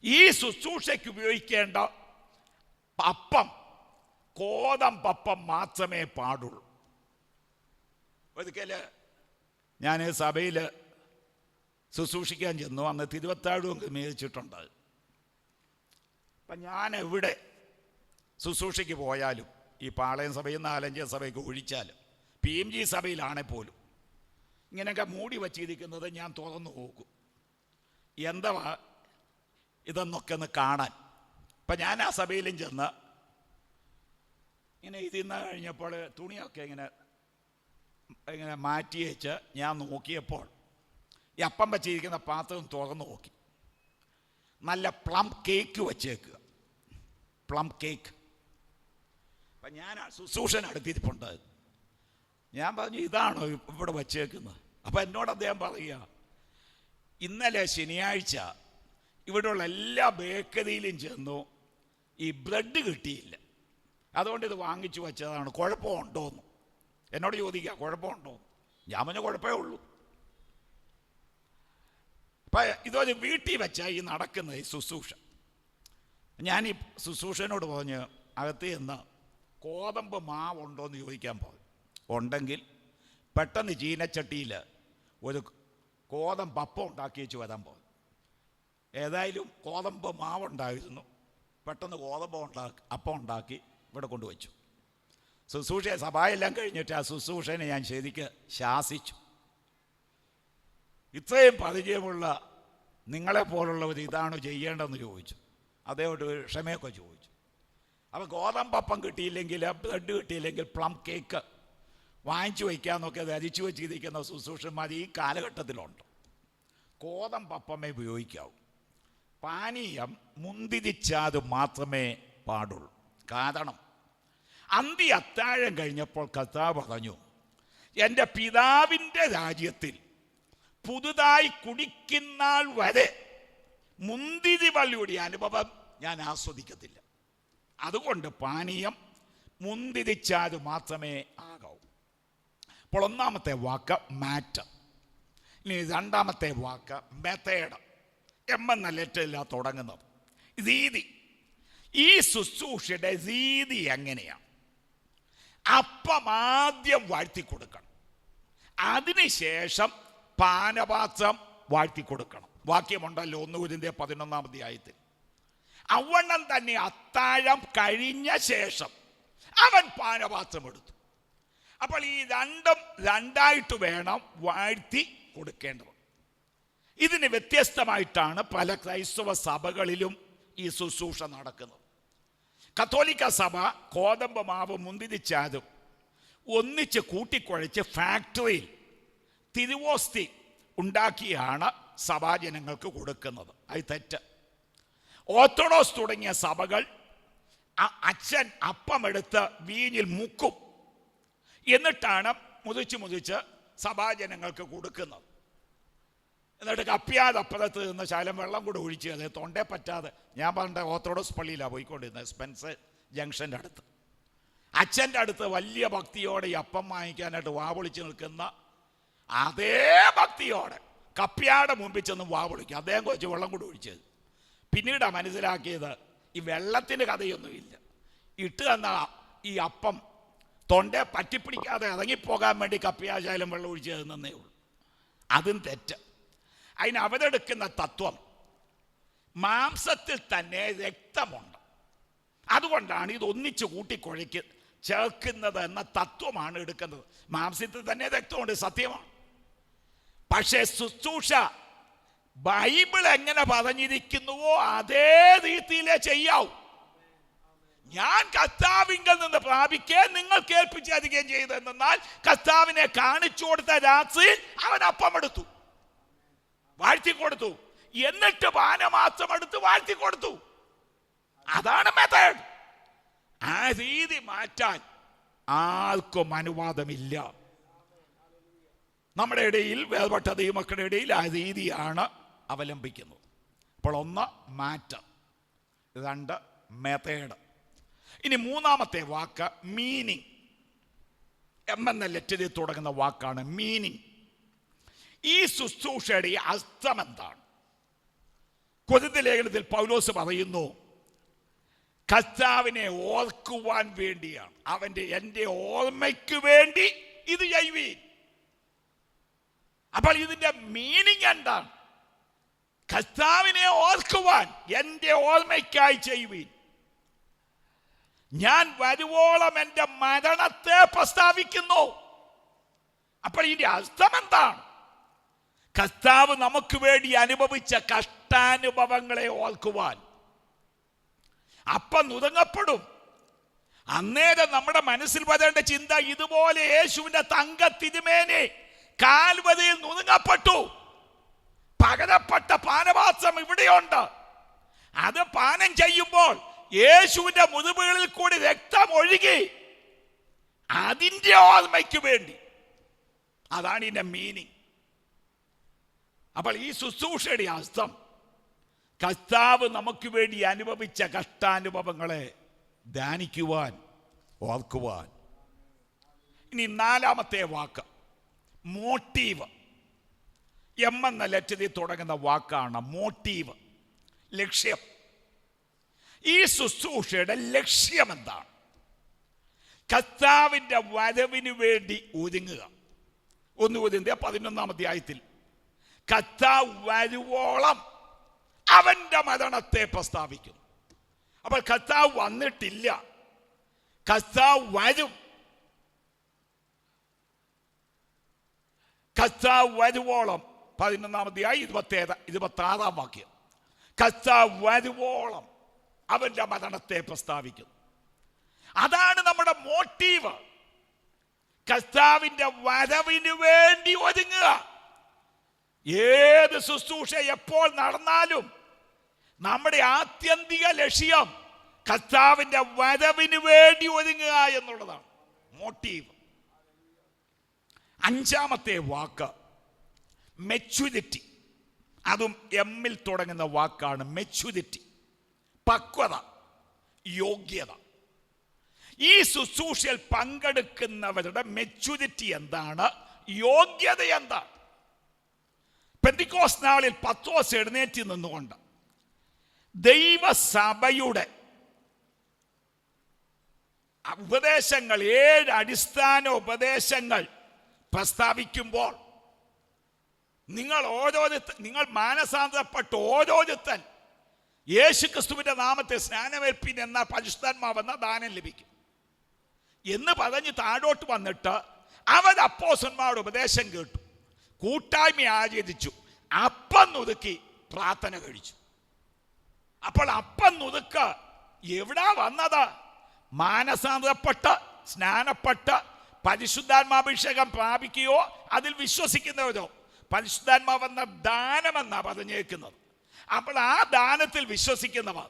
ഈ ശുശ്രൂഷയ്ക്ക് ഉപയോഗിക്കേണ്ട അപ്പം ഗോതമ്പപ്പം മാത്രമേ പാടുള്ളൂ. ഒരിക്കൽ ഞാൻ സഭയിൽ ശുശ്രൂഷിക്കാൻ ചെന്നു. അന്ന് തിരുവത്താഴവും ക്രമീകരിച്ചിട്ടുണ്ട്. അപ്പം ഞാൻ എവിടെ ശുശ്രൂഷയ്ക്ക് പോയാലും, ഈ പാളയം സഭയിൽ 4-5 സഭയ്ക്ക് ഒഴിച്ചാലും, PMG സഭയിലാണെ പോലും ഇങ്ങനെയൊക്കെ മൂടി വച്ചിരിക്കുന്നത് ഞാൻ തുറന്നു നോക്കും, എന്താ ഇതെന്നൊക്കെ ഒന്ന് കാണാൻ. അപ്പം ഞാൻ ആ സഭയിലും ചെന്ന് ഇങ്ങനെ ഇതിന്ന് കഴിഞ്ഞപ്പോൾ തുണിയൊക്കെ ഇങ്ങനെ മാറ്റി വെച്ച് ഞാൻ നോക്കിയപ്പോൾ ഈ അപ്പം വച്ചിരിക്കുന്ന പാത്രം തുറന്നു നോക്കി. നല്ല പ്ലം കേക്ക് വച്ചേക്കുക, പ്ലം കേക്ക്. അപ്പം ഞാൻ ശുശ്രൂഷൻ അടുത്തിരിപ്പുണ്ട്. ഞാൻ പറഞ്ഞു, ഇതാണോ ഇവിടെ വച്ചേക്കുന്നത്? അപ്പം എന്നോട് അദ്ദേഹം പറയുക, ഇന്നലെ ശനിയാഴ്ച ഇവിടെയുള്ള എല്ലാ ബേക്കറിയിലും ചെന്നു, ഈ ബ്രെഡ് കിട്ടിയില്ല, അതുകൊണ്ട് ഇത് വാങ്ങിച്ചു വച്ചതാണ്, കുഴപ്പമുണ്ടോയെന്ന് എന്നോട് ചോദിക്കുക. കുഴപ്പമുണ്ടോ? ഞാൻ പറഞ്ഞ കുഴപ്പമേ ഉള്ളൂ. അപ്പം ഇതൊരു വീട്ടിൽ വെച്ചാൽ ഈ നടക്കുന്ന ഈ ശുശ്രൂഷ. ഞാൻ ഈ ശുശ്രൂഷനോട് പറഞ്ഞ് അകത്ത് ചെന്ന് ഗോതമ്പ് മാവുണ്ടോയെന്ന് ചോദിക്കാൻ പോകും. ഉണ്ടെങ്കിൽ പെട്ടെന്ന് ചീനച്ചട്ടിയിൽ ഒരു ഗോതമ്പ് അപ്പം ഉണ്ടാക്കി വെച്ച് വരാൻ പോകും. ഏതായാലും ഗോതമ്പ് മാവുണ്ടായിരുന്നു. പെട്ടെന്ന് ഗോതമ്പ് അപ്പം ഉണ്ടാക്കി ഇവിടെ കൊണ്ടുവച്ചു. ശുശ്രൂഷ സഭയെല്ലാം കഴിഞ്ഞിട്ട് ആ ശുശ്രൂഷനെ ഞാൻ ശരിക്ക് ശാസിച്ചു. ഇത്രയും പരിചയമുള്ള നിങ്ങളെപ്പോലുള്ളവർ ഇതാണ് ചെയ്യേണ്ടതെന്ന് ചോദിച്ചു. അദ്ദേഹത്തോട് ക്ഷമയൊക്കെ ചോദിച്ചു. അപ്പോൾ ഗോതമ്പപ്പം കിട്ടിയില്ലെങ്കിൽ, ബ്രെഡ് കിട്ടിയില്ലെങ്കിൽ പ്ലം കേക്ക് വാങ്ങിച്ചു വയ്ക്കാമെന്നൊക്കെ ധരിച്ചു വെച്ചിരിക്കുന്ന ശുശ്രൂഷന്മാർ ഈ കാലഘട്ടത്തിലുണ്ട്. ഗോതമ്പപ്പമേ ഉപയോഗിക്കാവൂ. പാനീയം മുന്തിരിച്ചാത് മാത്രമേ പാടുള്ളൂ. കാരണം അന്തി അത്താഴം കഴിഞ്ഞപ്പോൾ കർത്താവ് പറഞ്ഞു, എൻ്റെ പിതാവിൻ്റെ രാജ്യത്തിൽ പുതുതായി കുടിക്കുന്നാൾ വരെ മുന്തിരി വള്ളിയുടെ അനുഭവം ഞാൻ ആസ്വദിക്കത്തില്ല. അതുകൊണ്ട് പാനീയം മുന്തിരിച്ചാത് മാത്രമേ ആകാവൂ. അപ്പോൾ ഒന്നാമത്തെ വാക്ക് മാറ്റം. ഇനി രണ്ടാമത്തെ വാക്ക് മെത്തേഡ്. എന്ന ലെറ്ററില്ല തുടങ്ങുന്നത്. രീതി. ഈ ശുശ്രൂഷയുടെ രീതി എങ്ങനെയാണ്? അപ്പം ആദ്യം വാഴ്ത്തിക്കൊടുക്കണം, അതിനുശേഷം പാനപാത്രം വാഴ്ത്തിക്കൊടുക്കണം. വാക്യമുണ്ടല്ലോ 1 കൊരിന്ത്യർ 11-ാം അധ്യായത്തിൽ. അവണ്ണം തന്നെ അത്താഴം കഴിഞ്ഞ ശേഷം അവൻ പാനപാത്രം എടുത്തു. അപ്പോൾ ഈ രണ്ടും രണ്ടായിട്ട് വേണം വാഴ്ത്തി കൊടുക്കേണ്ടത്. ഇതിന് വ്യത്യസ്തമായിട്ടാണ് പല ക്രൈസ്തവ സഭകളിലും ഈ ശുശ്രൂഷ നടക്കുന്നത്. കത്തോലിക്ക സഭ ഗോതമ്പ് മാവ് മുന്തിരിച്ചാതും ഒന്നിച്ച് കൂട്ടിക്കുഴച്ച് ഫാക്ടറിയിൽ തിരുവോസ്തി ഉണ്ടാക്കിയാണ് സഭാജനങ്ങൾക്ക് കൊടുക്കുന്നത്. അത് തെറ്റ്. ഓർത്തഡോക്സ് തുടങ്ങിയ സഭകൾ അച്ഛൻ അപ്പമെടുത്ത് വീഞ്ഞിൽ മുക്കും, എന്നിട്ടാണ് മുതിച്ച് സഭാജനങ്ങൾക്ക് കൊടുക്കുന്നത്. എന്നിട്ട് കപ്പിയാതപ്പുറത്ത് നിന്ന് ശകലം വെള്ളം കൂടെ ഒഴിച്ച് അത് തൊണ്ടേ പറ്റാതെ. ഞാൻ പറഞ്ഞ ഓർത്തഡോക്സ് പള്ളിയിലാണ് പോയിക്കൊണ്ടിരുന്നത്, സ്പെൻസർ ജംഗ്ഷൻ്റെ അടുത്ത്. അച്ഛൻ്റെ അടുത്ത് വലിയ ഭക്തിയോടെ ഈ അപ്പം വാങ്ങിക്കാനായിട്ട് വാവൊളിച്ച് നിൽക്കുന്ന അതേ ഭക്തിയോടെ കപ്പ്യാടെ മുമ്പിൽ ചെന്ന് വാ വിളിക്കും. അദ്ദേഹം കുറച്ച് വെള്ളം കൂടി ഒഴിച്ചത്. പിന്നീടാണ് മനസ്സിലാക്കിയത് ഈ വെള്ളത്തിന് കഥയൊന്നുമില്ല. ഇട്ട് തന്ന ഈ അപ്പം തൊണ്ടെ പറ്റിപ്പിടിക്കാതെ ഇറങ്ങിപ്പോകാൻ വേണ്ടി കപ്പ്യാശാലും വെള്ളം ഒഴിച്ച് തന്നേ ഉള്ളൂ. അതും തെറ്റ്. അതിന് അവരെടുക്കുന്ന തത്വം മാംസത്തിൽ തന്നെ രക്തമുണ്ട്, അതുകൊണ്ടാണ് ഇത് ഒന്നിച്ച് കൂട്ടിക്കുഴയ്ക്ക് ചേർക്കുന്നത് എന്ന തത്വമാണ് എടുക്കുന്നത്. മാംസത്തിൽ തന്നെ രക്തമുണ്ട്, സത്യമാണ്. പക്ഷേ ശുശ്രൂഷ ബൈബിൾ എങ്ങനെ പറഞ്ഞിരിക്കുന്നുവോ അതേ രീതിയിലേ ചെയ്യാവൂ. ഞാൻ കർത്താവിങ്കൽ നിന്ന് പ്രാപിക്കേ നിങ്ങൾ കേൾപ്പിച്ചധികം ചെയ്തെന്നാൽ കർത്താവിനെ കാണിച്ചു കൊടുത്ത രാത്രിയിൽ അവൻ അപ്പം എടുത്തു, വാഴ്ത്തിക്കൊടുത്തു, എന്നിട്ട് പാനമാസം എടുത്ത് വാഴ്ത്തിക്കൊടുത്തു. അതാണ് മെത്തേഡ്. ആ രീതി മാറ്റാൻ ആർക്കും അനുവാദമില്ല. നമ്മുടെ ഇടയിൽ, വേർപെട്ട ദൈവമക്കളുടെ ഇടയിൽ ആ രീതിയാണ് അവലംബിക്കുന്നത്. അപ്പോൾ ഒന്ന് മാറ്റം, രണ്ട് മെത്തേഡ്. ഇനി മൂന്നാമത്തെ വാക്ക് മീനിങ്. എം എന്ന ലെറ്ററിൽ തുടങ്ങുന്ന വാക്കാണ് മീനിങ്. ഈ ശുശ്രൂഷയുടെ അർത്ഥം എന്താണ്? കൊരിന്ത്യർ ലേഖനത്തിൽ പൗലോസ് പറയുന്നു, കർത്താവിനെ ഓർക്കുവാൻ വേണ്ടിയാണ്, എൻ്റെ ഓർമ്മയ്ക്ക് വേണ്ടി ഇത് ചെയ്യുവീൻ. അപ്പോൾ ഇതിന്റെ മീനിങ് എന്താണ്? കർത്താവിനെ ഓർക്കുവാൻ എൻ്റെ ഓർമ്മയ്ക്കായി ചെയ്യുവീൻ. ഞാൻ വരുവോളം എൻ്റെ മരണത്തെ പ്രസ്താവിക്കുന്നു. അപ്പോൾ ഇതിന്റെ അർത്ഥം എന്താണ്? കർത്താവ് നമുക്ക് വേണ്ടി അനുഭവിച്ച കഷ്ടാനുഭവങ്ങളെ ഓർക്കുവാൻ. അപ്പം നുറുങ്ങപ്പെടും. അന്നേരം നമ്മുടെ മനസ്സിൽ വരേണ്ട ചിന്ത, ഇതുപോലെ യേശുവിന്റെ തങ്ക തിരുമേനി കാൽവരിയിൽ നുറുങ്ങപ്പെട്ടു, പകരപ്പെട്ട പാനപാത്രം ഇവിടെയുണ്ട്. അത് പാനം ചെയ്യുമ്പോൾ യേശുവിന്റെ മുതുകുകളിൽ കൂടി രക്തം ഒഴുകി, അതിൻ്റെ ഓർമ്മയ്ക്ക് വേണ്ടി. അതാണ് ഇതിന്റെ മീനിങ്. അപ്പോൾ ഈ ശുശ്രൂഷയുടെ അർത്ഥം കർത്താവ് നമുക്ക് വേണ്ടി അനുഭവിച്ച കഷ്ടാനുഭവങ്ങളെ ധ്യാനിക്കുവാൻ, ഓർക്കുവാൻ. ഇനി നാലാമത്തെ വാക്ക് മോട്ടീവ്. എം എന്ന ലെറ്ററിൽ തുടങ്ങുന്ന വാക്കാണ് മോട്ടീവ്, ലക്ഷ്യം. ഈ ശുശ്രൂഷയുടെ ലക്ഷ്യം എന്താണ്? കർത്താവിൻ്റെ വരവിന് വേണ്ടി ഒരുങ്ങുക. 1 കൊരിന്ത്യർ 11-ാം അധ്യായത്തിൽ കർത്താവ് വരുവോളം അവന്റെ മരണത്തെ പ്രസ്താവിക്കുന്നു. അപ്പോൾ കർത്താവ് വന്നിട്ടില്ല, കർത്താവ് വരും. കർത്താവ് വരുവോളം 11-ാം അധ്യായം 26-ാം വാക്യം. കർത്താവ് വരുവോളം അവന്റെ മരണത്തെ പ്രസ്താവിക്കുന്നു. അതാണ് നമ്മുടെ മോട്ടീവ്. കർത്താവിന്റെ വരവിന് വേണ്ടി ഒരുങ്ങുക. ഏത് ശുശ്രൂഷ എപ്പോൾ നടന്നാലും നമ്മുടെ ആത്യന്തിക ലക്ഷ്യം കർത്താവിന്റെ വരവിന് വേണ്ടി ഒരുങ്ങുക എന്നുള്ളതാണ് മോട്ടീവ്. 5-ാമത്തെ വാക്ക് മെച്യൂരിറ്റി. അതും എമ്മിൽ തുടങ്ങുന്ന വാക്കാണ്. മെച്യൂരിറ്റി, പക്വത, യോഗ്യത. ഈ ശുശ്രൂഷയിൽ പങ്കെടുക്കുന്നവരുടെ മെച്യൂരിറ്റി എന്താണ്? യോഗ്യത എന്താണ്? പെന്തിക്കോസ്ത് നാളിൽ പത്രോസ് എഴുന്നേറ്റ് നിന്നുകൊണ്ട് ദൈവസഭയുടെ ഉപദേശങ്ങൾ, 7 അടിസ്ഥാന ഉപദേശങ്ങൾ പ്രസ്താവിക്കുമ്പോൾ, നിങ്ങൾ മാനസാന്തരപ്പെട്ട് ഓരോരുത്തൻ യേശു ക്രിസ്തുവിന്റെ നാമത്തെ സ്നാനമേൽപ്പിൻ എന്ന പരിശുദ്ധാത്മാവെന്ന ദാനം ലഭിക്കും എന്ന് പറഞ്ഞ് താഴോട്ട് വന്നിട്ട് അവർ അപ്പോസ്തലന്മാരുടെ ഉപദേശം കേട്ടു, കൂട്ടായ്മ ആചരിച്ചു, അപ്പം നുറുക്കി പ്രാർത്ഥന കഴിച്ചു. അപ്പോൾ അപ്പം നുറുക്ക് എവിടാ വന്നത്? മാനസാന്തരപ്പെട്ട് സ്നാനപ്പെട്ട് പരിശുദ്ധാത്മാഭിഷേകം പ്രാപിക്കുകയോ അതിൽ വിശ്വസിക്കുന്നവരോ. പരിശുദ്ധാത്മാവെന്ന ദാനമെന്നാ പറഞ്ഞേക്കുന്നത്. അപ്പോൾ ആ ദാനത്തിൽ വിശ്വസിക്കുന്നവർ,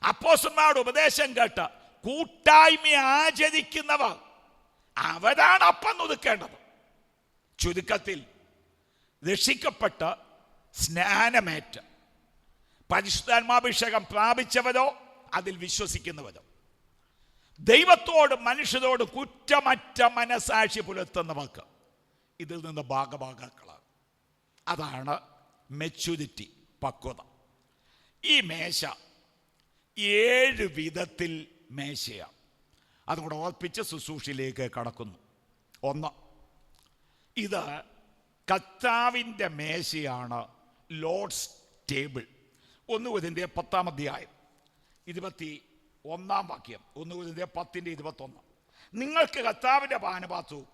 അപ്പോസ്തലന്മാരുടെ ഉപദേശം കേട്ട് കൂട്ടായ്മ ആചരിക്കുന്നവർ, അവരാണ് അപ്പം നുറുക്കേണ്ടത്. ചുരുക്കത്തിൽ രക്ഷിക്കപ്പെട്ട് സ്നാനമേറ്റ് പരിശുദ്ധാത്മാഭിഷേകം പ്രാപിച്ചവരോ അതിൽ വിശ്വസിക്കുന്നവരോ, ദൈവത്തോടും മനുഷ്യരോടും കുറ്റമറ്റ മനസാക്ഷി പുലർത്തുന്നവർക്ക് ഇതിൽ നിന്ന് ഭാഗഭാഗാക്കളാണ്. അതാണ് മെച്യൂരിറ്റി, പക്വത. ഈ മേശ 7 വിധത്തിൽ മേശയാണ്. അതുകൂടെ ഓർപ്പിച്ച് ശുശ്രൂഷയിലേക്ക് കടക്കുന്നു. 1, ഇത് കർത്താവിൻ്റെ മേശയാണ്, ലോർഡ്സ് ടേബിൾ. 1 കൊരിന്ത്യർ 10-ാം അധ്യായം 21-ാം വാക്യം. 1 കൊരിന്ത്യർ 10:21. നിങ്ങൾക്ക് കർത്താവിൻ്റെ പാനപാത്രവും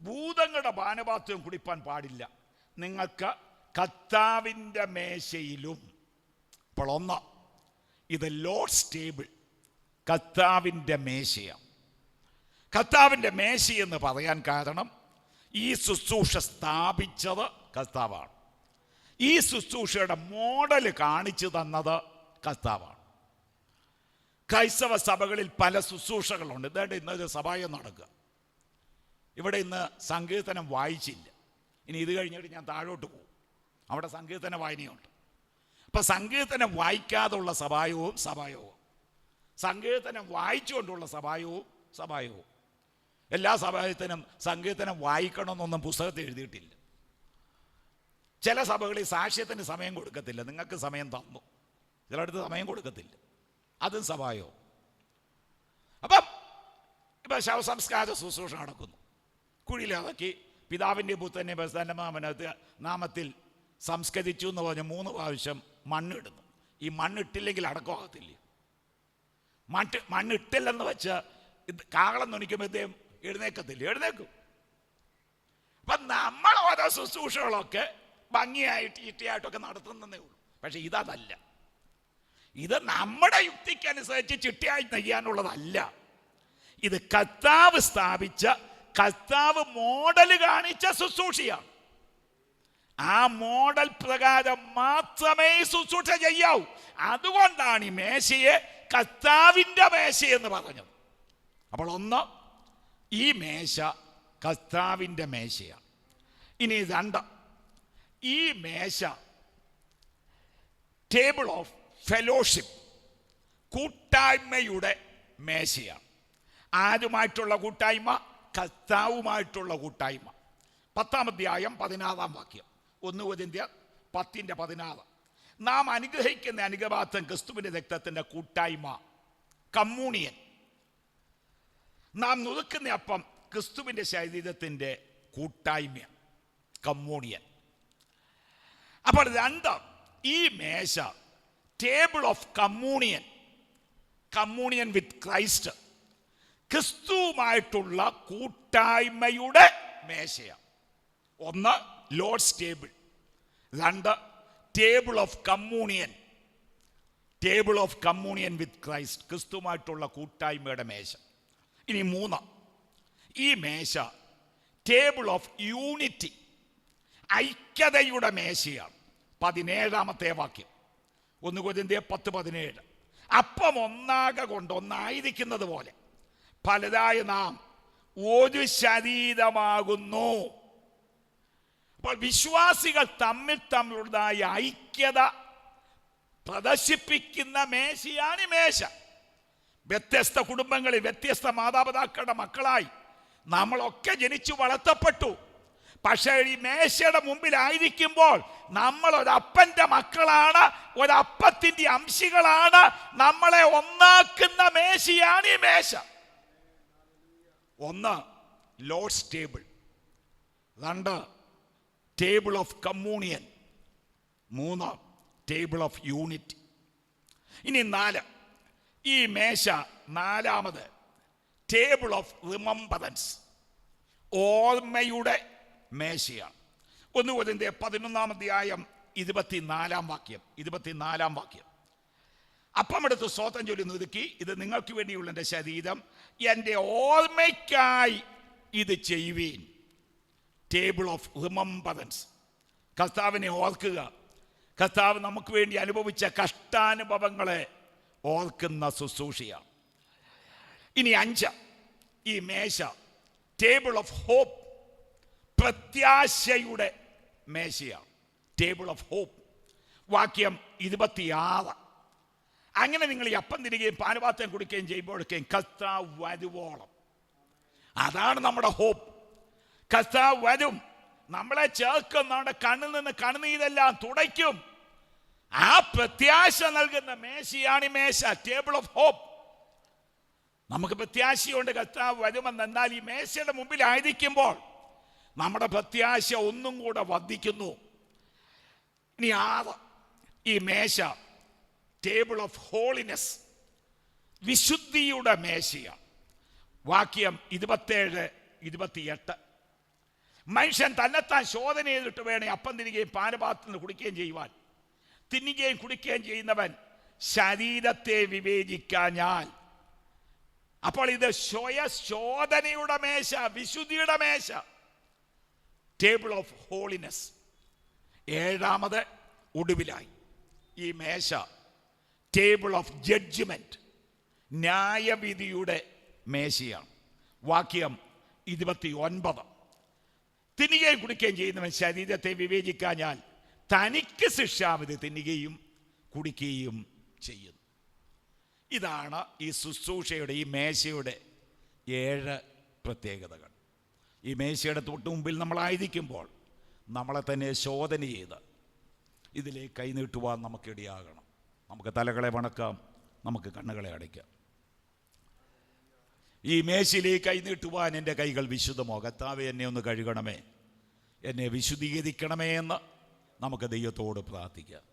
ഭൂതങ്ങളുടെ പാനപാത്രവും കുടിപ്പാൻ പാടില്ല, നിങ്ങൾക്ക് കർത്താവിൻ്റെ മേശയിലും. അപ്പോൾ 1, ഇത് ലോർഡ്സ് ടേബിൾ, കർത്താവിൻ്റെ മേശയാണ്. കർത്താവിൻ്റെ മേശയെന്ന് പറയാൻ കാരണം ഈ ശുശ്രൂഷ സ്ഥാപിച്ചത് കർത്താവാണ്. ഈ ശുശ്രൂഷയുടെ മോഡൽ കാണിച്ചു തന്നത് കർത്താവാണ്. ക്രൈസ്തവ സഭകളിൽ പല ശുശ്രൂഷകളുണ്ട്. ഇതായിട്ട് ഇന്നൊരു സഭായം നടക്കുക. ഇവിടെ ഇന്ന് സങ്കീർത്തനം വായിച്ചില്ല. ഇനി ഇത് കഴിഞ്ഞിട്ട് ഞാൻ താഴോട്ട് പോകും, അവിടെ സങ്കീർത്തന വായനയുണ്ട്. അപ്പം സങ്കീർത്തനം വായിക്കാതുള്ള സഭായവും സഭായവും, സങ്കീർത്തനം വായിച്ചുകൊണ്ടുള്ള സഭായവും. എല്ലാ സഭായത്തിനും സങ്കീർത്തനം വായിക്കണമെന്നൊന്നും പുസ്തകത്തിൽ എഴുതിയിട്ടില്ല. ചില സഭകളിൽ സാക്ഷ്യത്തിന് സമയം കൊടുക്കത്തില്ല. നിങ്ങൾക്ക് സമയം തന്നു, ചിലയിടത്ത് സമയം കൊടുക്കത്തില്ല. അതും സഭായോ. അപ്പം ഇപ്പം ശവസംസ്കാര ശുശ്രൂഷ നടക്കുന്നു. കുഴിയിലിറക്കി പിതാവിൻ്റെ പുത്രനെ പരിശുദ്ധാത്മാവിന്റെ നാമത്തിൽ സംസ്കരിച്ചു എന്ന് പറഞ്ഞ് 3 പ്രാവശ്യം മണ്ണിടുന്നു. ഈ മണ്ണിട്ടില്ലെങ്കിൽ അടക്കമാകത്തില്ല. മണ്ണിട്ടില്ലെന്ന് വെച്ച് ഇത് കാകളം നൊനിക്കുമ്പോഴത്തേക്കും എഴുന്നേക്കും. അപ്പം നമ്മൾ ഓരോ ശുശ്രൂഷകളൊക്കെ ഭംഗിയായിട്ട് ചിട്ടയായിട്ടൊക്കെ നടത്തുന്നതേ ഉള്ളൂ. പക്ഷെ ഇതല്ല. ഇത് നമ്മുടെ യുക്തിക്കനുസരിച്ച് ചിട്ടയായി നെയ്യാനുള്ളതല്ല. ഇത് കർത്താവ് സ്ഥാപിച്ച, കർത്താവ് മോഡൽ കാണിച്ച ശുശ്രൂഷയാണ്. ആ മോഡൽ പ്രകാരം മാത്രമേ ശുശ്രൂഷ ചെയ്യാവൂ. അതുകൊണ്ടാണ് ഈ മേശയെ കർത്താവിൻ്റെ മേശയെന്ന് പറഞ്ഞത്. അപ്പോൾ 1, ഈ മേശ കർത്താവിൻ്റെ മേശയാണ്. ഇനി 2, ഈ മേശ ടേബിൾ ഓഫ് ഫെലോഷിപ്പ്, കൂട്ടായ്മയുടെ മേശയാണ്. ആരുമായിട്ടുള്ള കൂട്ടായ്മ? കർത്താവുമായിട്ടുള്ള കൂട്ടായ്മ. 10-ാം അധ്യായം 16-ാം വാക്യം. 1 കൊരിന്ത്യർ 10:16. നാം അനുഗ്രഹിക്കുന്ന അനുഗ്രഹാർത്ഥം ക്രിസ്തുവിൻ്റെ രക്തത്തിൻ്റെ കൂട്ടായ്മ, കമ്മ്യൂണിയൻ. നാം നുറുക്കുന്ന അപ്പം ക്രിസ്തുവിൻ്റെ ശരീരത്തിൻ്റെ കൂട്ടായ്മ, കമ്മ്യൂണിയൻ. അപ്പോൾ 2, ഈ മേശ table of communion, communion with Christ, ക്രിസ്തുവുമായിട്ടുള്ള കൂട്ടായ്മയുടെ മേശയാണ്. 1, Lord's table. 2, table of communion, table of communion with Christ, ക്രിസ്തുവുമായിട്ടുള്ള കൂട്ടായ്മയുടെ മേശ. ഇനി 3, ഈ മേശ ടേബിൾ ഓഫ് യൂണിറ്റി, ഐക്യതയുടെ മേശയാണ്. 17-ാമത്തെ വാക്യം. 1 കൊരിന്ത്യർ 10:17. അപ്പം ഒന്നാകെ കൊണ്ട് ഒന്നായിരിക്കുന്നത് പോലെ പലതായ നാം ഒരു ശരീരമാകുന്നു. അപ്പോൾ വിശ്വാസികൾ തമ്മിലുള്ളതായ ഐക്യത പ്രദർശിപ്പിക്കുന്ന മേശയാണ് ഈ മേശ. വ്യത്യസ്ത കുടുംബങ്ങളിൽ വ്യത്യസ്ത മാതാപിതാക്കളുടെ മക്കളായി നമ്മളൊക്കെ ജനിച്ചു വളർത്തപ്പെട്ടു. പക്ഷേ ഈ മേശയുടെ മുമ്പിലായിരിക്കുമ്പോൾ നമ്മൾ ഒരപ്പൻ്റെ മക്കളാണ്, ഒരപ്പത്തിൻ്റെ അംശികളാണ്. നമ്മളെ ഒന്നാക്കുന്ന മേശയാണ് ഈ മേശ. 1, Lord's table. 2, table of communion. 3, table of unity. ഇനി 4, ഈ മേശ 4-ാമത് ടേബിൾ ഓഫ് റിമംബറൻസ്, ഓർമ്മയുടെ മേശയാണ്. 1 കൊരിന്ത്യർ 11-ാം അധ്യായം 24-ാം വാക്യം. അപ്പമെടുത്ത് സ്തോത്രം ചൊല്ലി നുറുക്കി, ഇത് നിങ്ങൾക്ക് വേണ്ടിയുള്ള എൻ്റെ ശരീരം, എൻ്റെ ഓർമ്മയ്ക്കായി ഇത് ചെയ്യുവീൻ. ടേബിൾ ഓഫ് റിമംബറൻസ്, കർത്താവിനെ ഓർക്കുക. കർത്താവ് നമുക്ക് വേണ്ടി അനുഭവിച്ച കഷ്ടാനുഭവങ്ങളെ ഓർക്കുന്ന ശുശ്രൂഷയാണ്. ഇനി 5, ഈ മേശ ടേബിൾ ഓഫ് ഹോപ്പ്, പ്രത്യാശയുടെ മേശയാണ്. Table of hope. വാക്യം 26. അങ്ങനെ നിങ്ങൾ ഈ അപ്പം തിരികെയും പാനപാത്രം കുടിക്കുകയും ചെയ്യുമ്പോഴൊക്കെയും കർത്താവ് വരുവോളം, അതാണ് നമ്മുടെ ഹോപ്പ്. കർത്താവ് വരും, നമ്മളെ ചേർക്കും, നമ്മുടെ കണ്ണിൽ നിന്ന് കണ്ണുനീരെല്ലാം തുടയ്ക്കും. ആ പ്രത്യാശ നൽകുന്ന മേശയാണ് ഈ മേശ, ടേബിൾ ഓഫ് ഹോപ്പ്. നമുക്ക് പ്രത്യാശയുണ്ട് കർത്താവ് വരുമെന്ന്. എന്നാൽ ഈ മേശയുടെ മുമ്പിലായിരിക്കുമ്പോൾ നമ്മുടെ പ്രത്യാശ ഒന്നും കൂടെ വർദ്ധിക്കുന്നു. ഇനി ഈ മേശ ടേബിൾ ഓഫ് ഹോളിനെസ്, വിശുദ്ധിയുടെ മേശയാണ്. വാക്യം 27-28. മനുഷ്യൻ തന്നെത്താൻ ശോധന ചെയ്തിട്ട് വേണേ അപ്പം തിന്നുകയും പാനപാത്രത്തിൽ നിന്ന് കുടിക്കുകയും ചെയ്യുവാൻ. തിന്നുകയും കുടിക്കുകയും ചെയ്യുന്നവൻ ശരീരത്തെ വിവേചിക്കാഞ്ഞാൽ. അപ്പോൾ ഇത് ശോധനയുടെ മേശ, വിശുദ്ധിയുടെ മേശ, ടേബിൾ ഓഫ് ഹോളിനെസ്. ഏഴാമത് ഒടുവിലായി ഈ മേശ ടേബിൾ ഓഫ് ജഡ്ജ്മെന്റ്, ന്യായവിധിയുടെ മേശയാണ്. വാക്യം 29. തിന്നുകയും കുടിക്കുകയും ചെയ്യുന്നവൻ ശരീരത്തെ വിവേചിക്കാഞ്ഞാൽ തനിക്ക് ശിക്ഷാവിധി തിന്നുകയും കുടിക്കുകയും ചെയ്യുന്നു. ഇതാണ് ഈ ശുശ്രൂഷയുടെ, ഈ മേശയുടെ 7 പ്രത്യേകതകൾ. ഈ മേശയുടെ തൊട്ട് മുമ്പിൽ നമ്മളായിരിക്കുമ്പോൾ നമ്മളെ തന്നെ ശോധന ചെയ്ത് ഇതിലേക്ക് കൈനീട്ടുവാൻ നമുക്കിടയാകണം. നമുക്ക് തലകളെ വണക്കാം, നമുക്ക് കണ്ണുകളെ അടയ്ക്കാം. ഈ മേശയിലേക്ക് കൈനീട്ടുവാൻ എൻ്റെ കൈകൾ വിശുദ്ധമോ. കർത്താവേ, എന്നെ ഒന്ന് കഴുകണമേ, എന്നെ വിശുദ്ധീകരിക്കണമേ എന്ന് നമുക്ക് ദൈവത്തോട് പ്രാർത്ഥിക്കാം.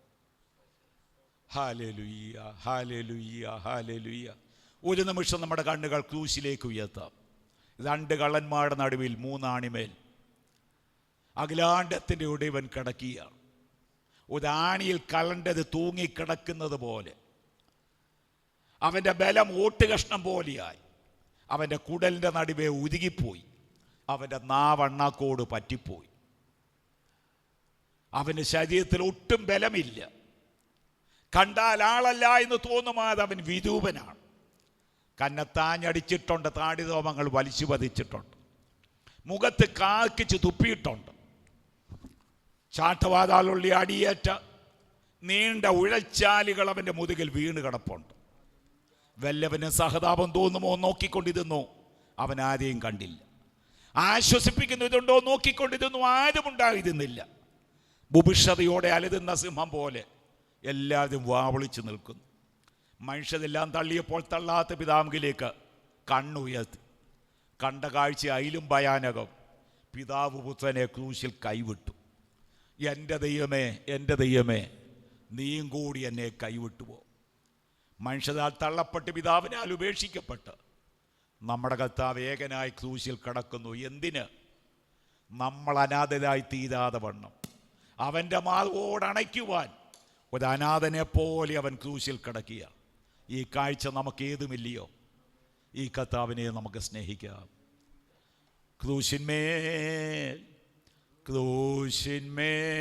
Hallelujah, hallelujah, hallelujah. ഒരു നിമിഷം നമ്മുടെ കണ്ണുകൾ ക്രൂശിലേക്ക് ഉയർത്താം. 2 കള്ളന്മാരുടെ നടുവിൽ 3 ആണിമേൽ അഖിലാണ്ടത്തിൻ്റെ ഉടയവൻ കിടക്കുകയാണ്. ഒരു ആണിയിൽ കള്ളൻ്റെത് തൂങ്ങിക്കിടക്കുന്നത് പോലെ അവൻ്റെ ബലം ഓട്ടുകഷ്ണം പോലെയായി. അവൻ്റെ കുടലിൻ്റെ നടുവേ ഉരുകിപ്പോയി. അവൻ്റെ നാവണ്ണാക്കോട് പറ്റിപ്പോയി. അവൻ്റെ ശരീരത്തിൽ ഒട്ടും ബലമില്ല. കണ്ടാൽ ആളല്ല എന്ന് തോന്നുമാതെ അവൻ വിരൂപനാണ്. കന്നത്താഞ്ഞടിച്ചിട്ടുണ്ട്, താടിരോമങ്ങൾ വലിച്ചു പതിച്ചിട്ടുണ്ട്, മുഖത്ത് കാക്കിച്ച് തുപ്പിയിട്ടുണ്ട്. ചാട്ടവാതാലുള്ള അടിയേറ്റ നീണ്ട ഉഴച്ചാലുകൾ അവൻ്റെ മുതുകിൽ വീണ് കിടപ്പുണ്ട്. വല്ലവന് സഹതാപം തോന്നുമോ നോക്കിക്കൊണ്ടിരുന്നു, അവൻ ആരെയും കണ്ടില്ല. ആശ്വസിപ്പിക്കുന്നതുണ്ടോ നോക്കിക്കൊണ്ടിരുന്നു, ആരും ഉണ്ടായിരുന്നില്ല. ബുഭിക്ഷതയോടെ അലതുന്ന സിംഹം പോലെ എല്ലാവരും വാവളിച്ചു നിൽക്കുന്നു. മനുഷ്യരെല്ലാം തള്ളിയപ്പോൾ തള്ളാത്ത പിതാവിലേക്ക് കണ്ണുയർത്തി. കണ്ട കാഴ്ച അതിലും ഭയാനകം. പിതാവ് പുത്രനെ ക്രൂശിൽ കൈവിട്ടു. എൻ്റെ ദൈവമേ, എൻ്റെ ദൈവമേ, നീയും കൂടി എന്നെ കൈവിട്ടുപോ. മനുഷ്യരാൽ തള്ളപ്പെട്ട് പിതാവിനാൽ ഉപേക്ഷിക്കപ്പെട്ട് നമ്മുടെ കർത്താവ് ഏകനായി ക്രൂശിൽ കിടക്കുന്നു. എന്തിന്? നമ്മൾ അനാഥരായി തീരാതെ വണ്ണം അവൻ്റെ മാർവോടണയ്ക്കുവാൻ ഒരു അനാഥനെ പോലെ അവൻ ക്രൂശിൽ കിടക്കുക. ഈ കാഴ്ച നമുക്ക് ഏതുമില്ലയോ? ഈ കർത്താവിനെ നമുക്ക് സ്നേഹിക്കാം. ക്രൂശിന്മേൽ, ക്രൂശിന്മേൽ